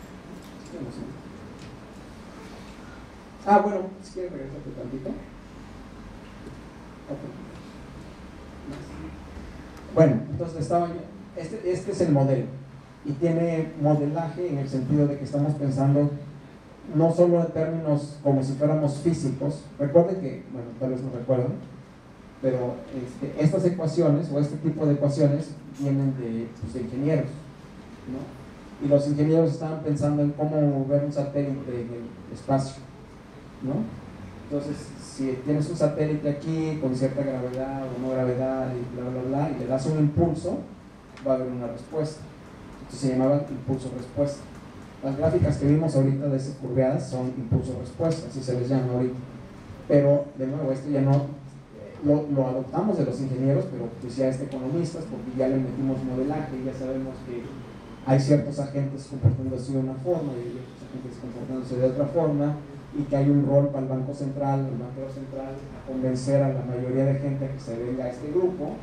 Bueno, si quieres regresarte tantito. Okay. Bueno, entonces este es el modelo y tiene modelaje en el sentido de que estamos pensando no solo en términos como si fuéramos físicos. Recuerden que, bueno, tal vez no recuerden, pero estas ecuaciones o este tipo de ecuaciones vienen de ingenieros, ¿no? Y los ingenieros estaban pensando en cómo mover un satélite en el espacio, ¿no? Entonces, si tienes un satélite aquí con cierta gravedad o no gravedad y bla bla bla, y le das un impulso, va a haber una respuesta. Esto se llamaba impulso-respuesta. Las gráficas que vimos ahorita de esas curveadas son impulso-respuesta, así se les llama ahorita. Pero, de nuevo, esto ya no lo adoptamos de los ingenieros, pero pues ya economistas, porque ya le metimos modelaje y ya sabemos que hay ciertos agentes comportándose de una forma y otros agentes comportándose de otra forma, y que hay un rol para el Banco Central, el Banco Central, a convencer a la mayoría de gente a que se venga a este grupo,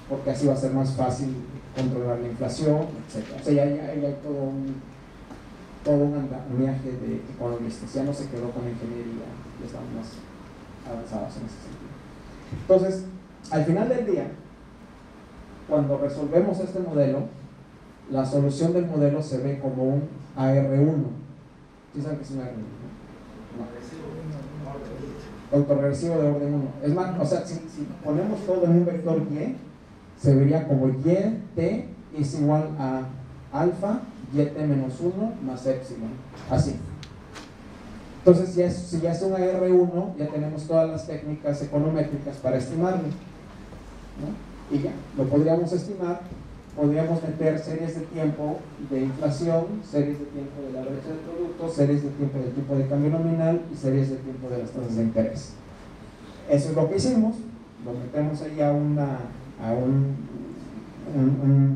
porque así va a ser más fácil controlar la inflación, etc. O sea, ya hay todo un andamiaje de economistas, ya no se quedó con la ingeniería, ya estamos más avanzados en ese sentido. Entonces, al final del día, cuando resolvemos este modelo, la solución del modelo se ve como un AR1. ¿Sí saben qué es un AR1? Autorregresivo de orden 1. Es más, o sea, si ponemos todo en un vector Y, se vería como Y, T es igual a alfa, YT-1 más épsilon, así. Entonces, si ya es un AR1, ya tenemos todas las técnicas econométricas para estimarlo, ¿no? Y ya, lo podríamos estimar, podríamos meter series de tiempo de inflación, series de tiempo de la brecha de producto, series de tiempo del tipo de cambio nominal y series de tiempo de las tasas de interés. Eso es lo que hicimos, lo metemos ahí a un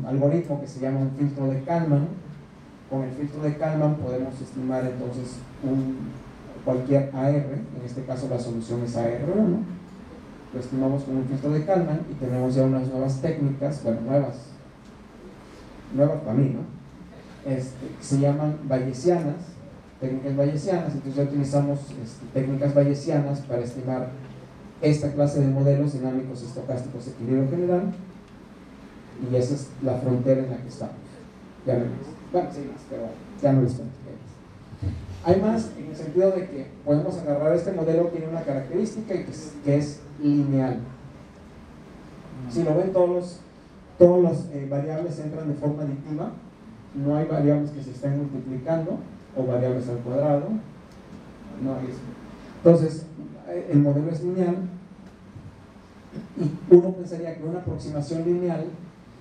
algoritmo que se llama un filtro de Kalman. Con el filtro de Kalman podemos estimar entonces cualquier AR, en este caso la solución es AR1, lo estimamos con un filtro de Kalman y tenemos ya unas nuevas técnicas, bueno, nuevas para mí, ¿no? Se llaman bayesianas, técnicas bayesianas. Entonces ya utilizamos técnicas bayesianas para estimar esta clase de modelos dinámicos estocásticos de equilibrio general, y esa es la frontera en la que estamos. Ya no más, bueno, sí más, pero ya no les cuento. Hay más en el sentido de que podemos agarrar este modelo, tiene una característica que es lineal. Si lo ven, todos los variables entran de forma aditiva, no hay variables que se estén multiplicando o variables al cuadrado, no hay eso. Entonces, el modelo es lineal y uno pensaría que una aproximación lineal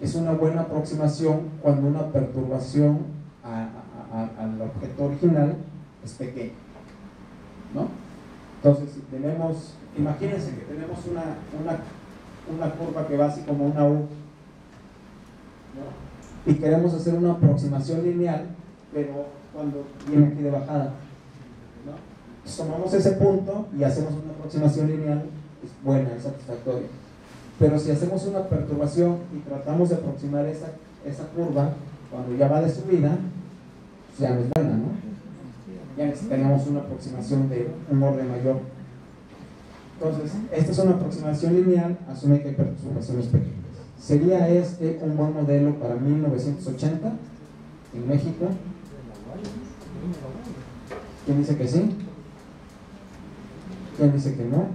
es una buena aproximación cuando una perturbación al objeto original es pequeña, ¿no? Entonces, si tenemos, imagínense que tenemos una curva que va así como una U, ¿no? Y queremos hacer una aproximación lineal, pero cuando viene aquí de bajada, ¿no? Entonces, tomamos ese punto y hacemos una aproximación lineal, es buena, es satisfactoria. Pero si hacemos una perturbación y tratamos de aproximar esa curva cuando ya va de subida, pues ya no es buena, ¿no? Ya necesitaríamos una aproximación de un orden mayor. Entonces, esta es una aproximación lineal, asume que hay perturbaciones pequeñas. ¿Sería este un buen modelo para 1980 en México? ¿Quién dice que sí? ¿Quién dice que no?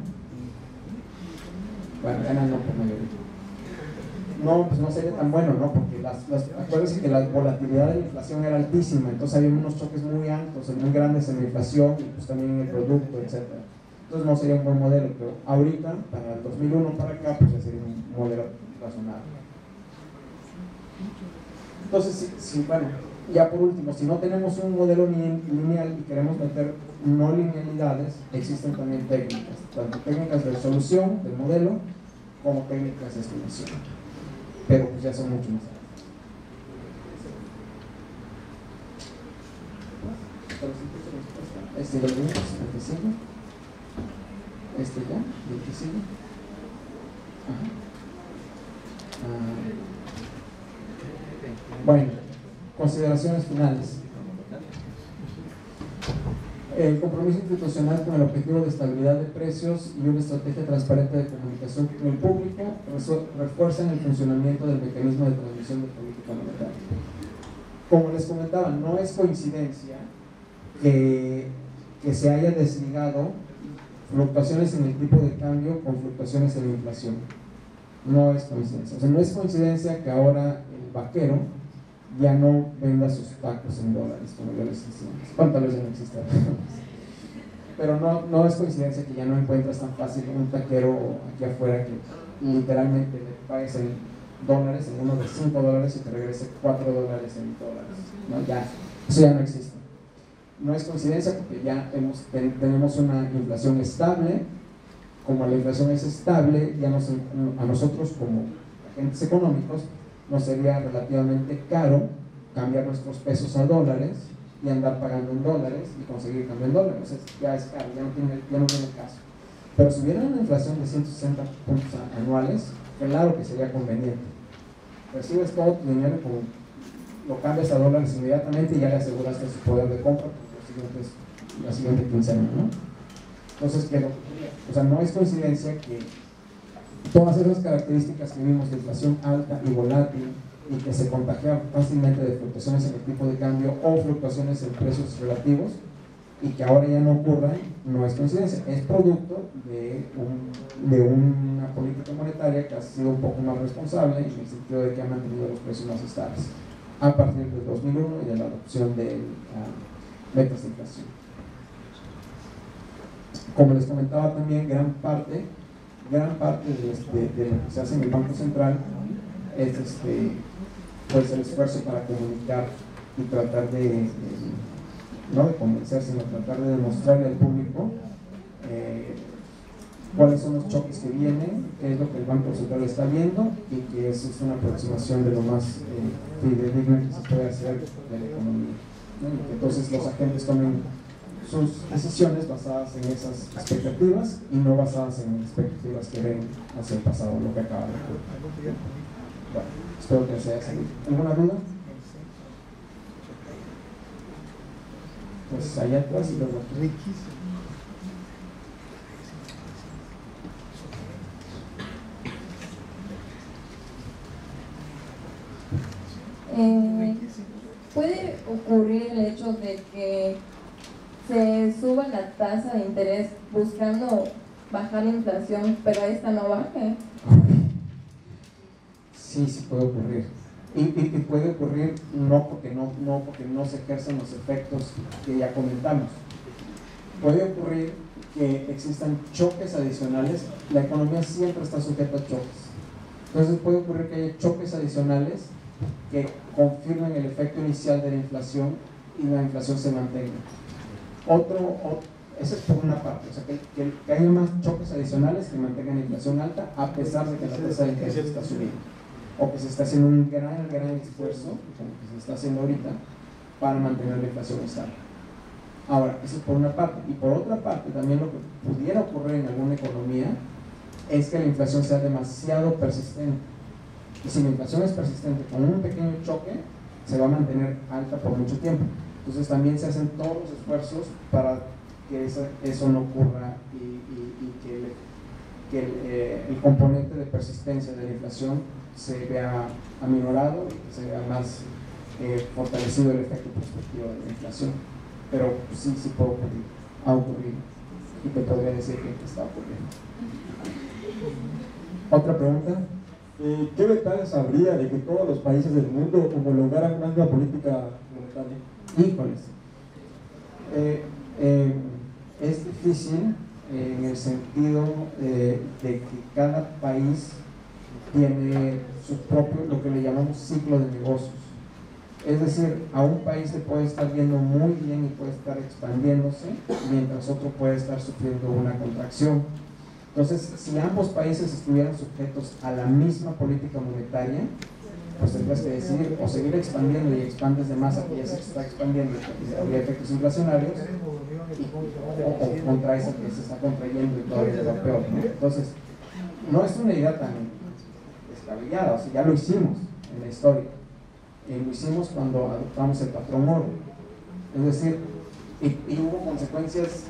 Bueno, ganan no por mayoría. No, pues no sería tan bueno, ¿no? Porque acuérdense que la volatilidad de la inflación era altísima, entonces había unos choques muy altos, muy grandes en la inflación y pues también en el producto, etc. Entonces no sería un buen modelo, pero ahorita, para el 2001 para acá, pues ya sería un modelo razonable. Entonces, bueno, ya por último, si no tenemos un modelo lineal y queremos meter no linealidades, existen también técnicas, tanto técnicas de resolución del modelo como técnicas de estimación, pero pues ya son mucho más. Este lo vimos, el que sigue. Este ya, el que sigue. Bueno, consideraciones finales. El compromiso institucional con el objetivo de estabilidad de precios y una estrategia transparente de comunicación con el público refuerzan el funcionamiento del mecanismo de transmisión de política monetaria. Como les comentaba, no es coincidencia que se haya desligado fluctuaciones en el tipo de cambio con fluctuaciones en la inflación. No es coincidencia. O sea, no es coincidencia que ahora el vaquero ya no venda sus tacos en dólares, como yo les decía. Bueno, tal vez ya no existe. Pero no es coincidencia que ya no encuentras tan fácil un taquero aquí afuera que literalmente le pagues en dólares, en uno de $5 y te regrese $4 en dólares. ¿No? Ya, eso ya no existe. No es coincidencia porque ya tenemos una inflación estable. Como la inflación es estable, ya a nosotros como agentes económicos nos sería relativamente caro cambiar nuestros pesos a dólares y andar pagando en dólares y conseguir cambio en dólares. O sea, ya es caro, ya no tiene caso. Pero si hubiera una inflación de 160 puntos anuales, claro que sería conveniente. Recibes todo tu dinero, como lo cambias a dólares inmediatamente y ya le aseguraste su poder de compra por la siguiente quincena, ¿no? Entonces, o sea, no es coincidencia que todas esas características que vimos de inflación alta y volátil y que se contagia fácilmente de fluctuaciones en el tipo de cambio o fluctuaciones en precios relativos y que ahora ya no ocurran, no es coincidencia, es producto de una política monetaria que ha sido un poco más responsable en el sentido de que ha mantenido los precios más estables. a partir del 2001 y de la adopción de metas de inflación. Como les comentaba también, gran parte de lo que se hace en el Banco Central es pues el esfuerzo para comunicar y tratar no de convencer, sino tratar de demostrarle al público cuáles son los choques que vienen, qué es lo que el Banco Central está viendo y que eso es una aproximación de lo más fidedigno que se puede hacer de la economía, ¿no? Y que entonces los agentes tomen sus decisiones basadas en esas expectativas y no basadas en expectativas que ven hacia el pasado, lo que acaba de ocurrir. Bueno, espero que les haya servido. ¿Alguna duda? Pues allá atrás y luego aquí. ¿Puede ocurrir el hecho de que se suba la tasa de interés buscando bajar la inflación, pero esta no baje? Sí, sí puede ocurrir. Y puede ocurrir no porque no se ejercen los efectos que ya comentamos. Puede ocurrir que existan choques adicionales. La economía siempre está sujeta a choques. Entonces puede ocurrir que haya choques adicionales que confirmen el efecto inicial de la inflación y la inflación se mantenga. Esa es por una parte, o sea, que haya más choques adicionales que mantengan la inflación alta a pesar de que la tasa de interés está subiendo, o que se está haciendo un gran esfuerzo, como que se está haciendo ahorita, para mantener la inflación estable. Ahora, eso es por una parte. Y por otra parte, también lo que pudiera ocurrir en alguna economía es que la inflación sea demasiado persistente. Y si la inflación es persistente con un pequeño choque, se va a mantener alta por mucho tiempo. Entonces también se hacen todos los esfuerzos para que eso no ocurra y que el componente de persistencia de la inflación se vea aminorado y que se vea más fortalecido el efecto prospectivo de la inflación. Pero sí puede ocurrir, ha ocurrido, y te podría decir que está ocurriendo. ¿Otra pregunta? ¿Qué ventajas habría de que todos los países del mundo homologaran una nueva política monetaria? Híjoles, es difícil en el sentido de que cada país tiene su propio, lo que le llamamos ciclo de negocios. Es decir, a un país se puede estar viendo muy bien y puede estar expandiéndose, mientras otro puede estar sufriendo una contracción. Entonces, si ambos países estuvieran sujetos a la misma política monetaria, pues tendrías que decidir o seguir expandiendo y expandes de más a que ya se está expandiendo y habría efectos inflacionarios, o contraes a que se está contrayendo y todavía es peor, ¿no? Entonces, no es una idea tan descabellada, o sea, ya lo hicimos en la historia. Lo hicimos cuando adoptamos el patrón oro, es decir, y hubo consecuencias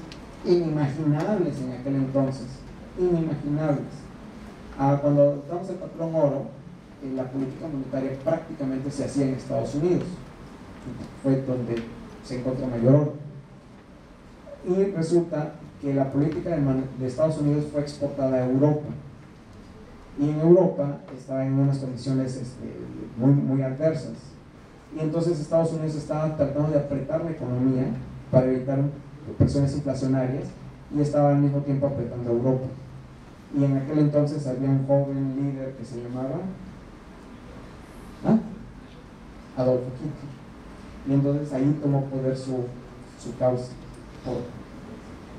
inimaginables en aquel entonces, inimaginables. Cuando adoptamos el patrón oro, la política monetaria prácticamente se hacía en Estados Unidos, fue donde se encontró mayor oro, y resulta que la política de Estados Unidos fue exportada a Europa, y en Europa estaba en unas condiciones muy adversas, y entonces Estados Unidos estaba tratando de apretar la economía para evitar presiones inflacionarias, y estaba al mismo tiempo apretando a Europa. Y en aquel entonces había un joven líder que se llamaba Adolfo Hitler, y entonces ahí tomó poder su causa.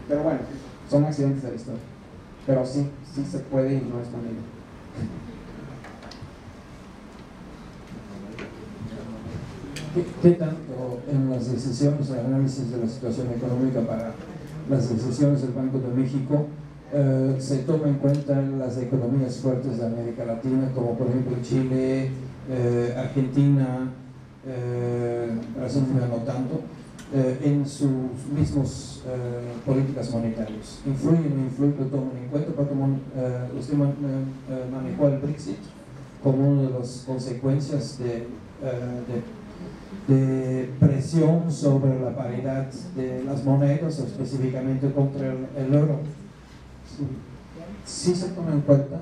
Pero bueno, son accidentes de la historia, pero sí se puede y no es manera. ¿Qué tanto en las decisiones, el análisis de la situación económica para las decisiones del Banco de México se toma en cuenta las economías fuertes de América Latina, como por ejemplo Chile, Argentina, Brasil no tanto, en sus mismos políticas monetarias? ¿Influye o no influye? ¿Lo toman en cuenta? Porque usted manejó el Brexit como una de las consecuencias de presión sobre la paridad de las monedas, específicamente contra el euro. Sí. sí se toma en cuenta,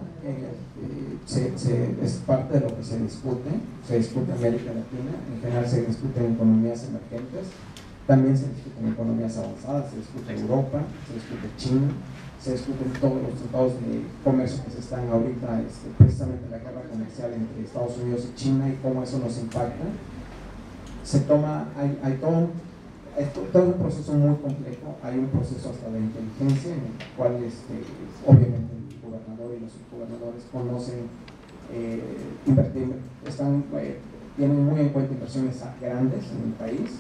es parte de lo que se discute en América Latina, en general se discute en economías emergentes, también se discute en economías avanzadas, se discute en Europa, se discute en China, se discuten todos los tratados de comercio que se están ahorita, precisamente la guerra comercial entre Estados Unidos y China y cómo eso nos impacta. Se toma, hay todo un proceso muy complejo, hay un proceso hasta de inteligencia en el cual obviamente el gobernador y los subgobernadores conocen, tienen muy en cuenta inversiones grandes en el país,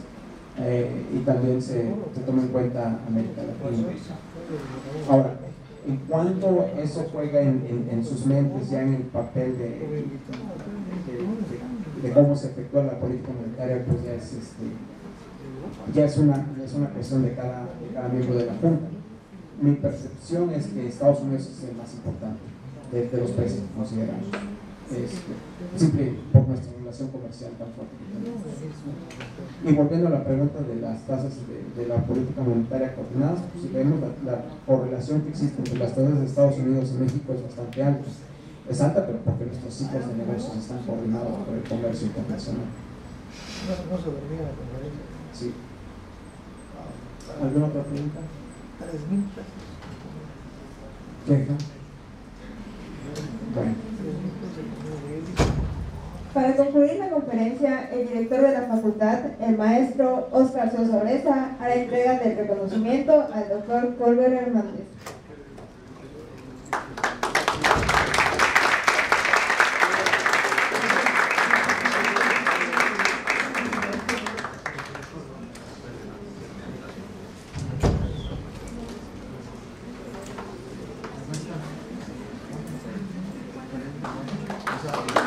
y también se toma en cuenta América Latina. Ahora, en cuanto eso juega en sus mentes ya en el papel de cómo se efectúa la política monetaria, pues ya es una cuestión de cada miembro de la Junta. Mi percepción es que Estados Unidos es el más importante de los países que consideramos, simple por nuestra relación comercial tan fuerte que tenemos. Y volviendo a la pregunta de las tasas de la política monetaria coordinadas, pues si vemos la correlación que existe entre las tasas de Estados Unidos y México es bastante alta. Es alta, pero porque nuestros ciclos de negocios están coordinados por el comercio internacional. No se dormía la conferencia. Sí. ¿Alguna otra pregunta? 3,000 pesos. ¿Queja? Bueno. Para concluir la conferencia, el director de la facultad, el maestro Óscar Sosa Oreza, hará entrega del reconocimiento al doctor Colbert Hernández. Gracias.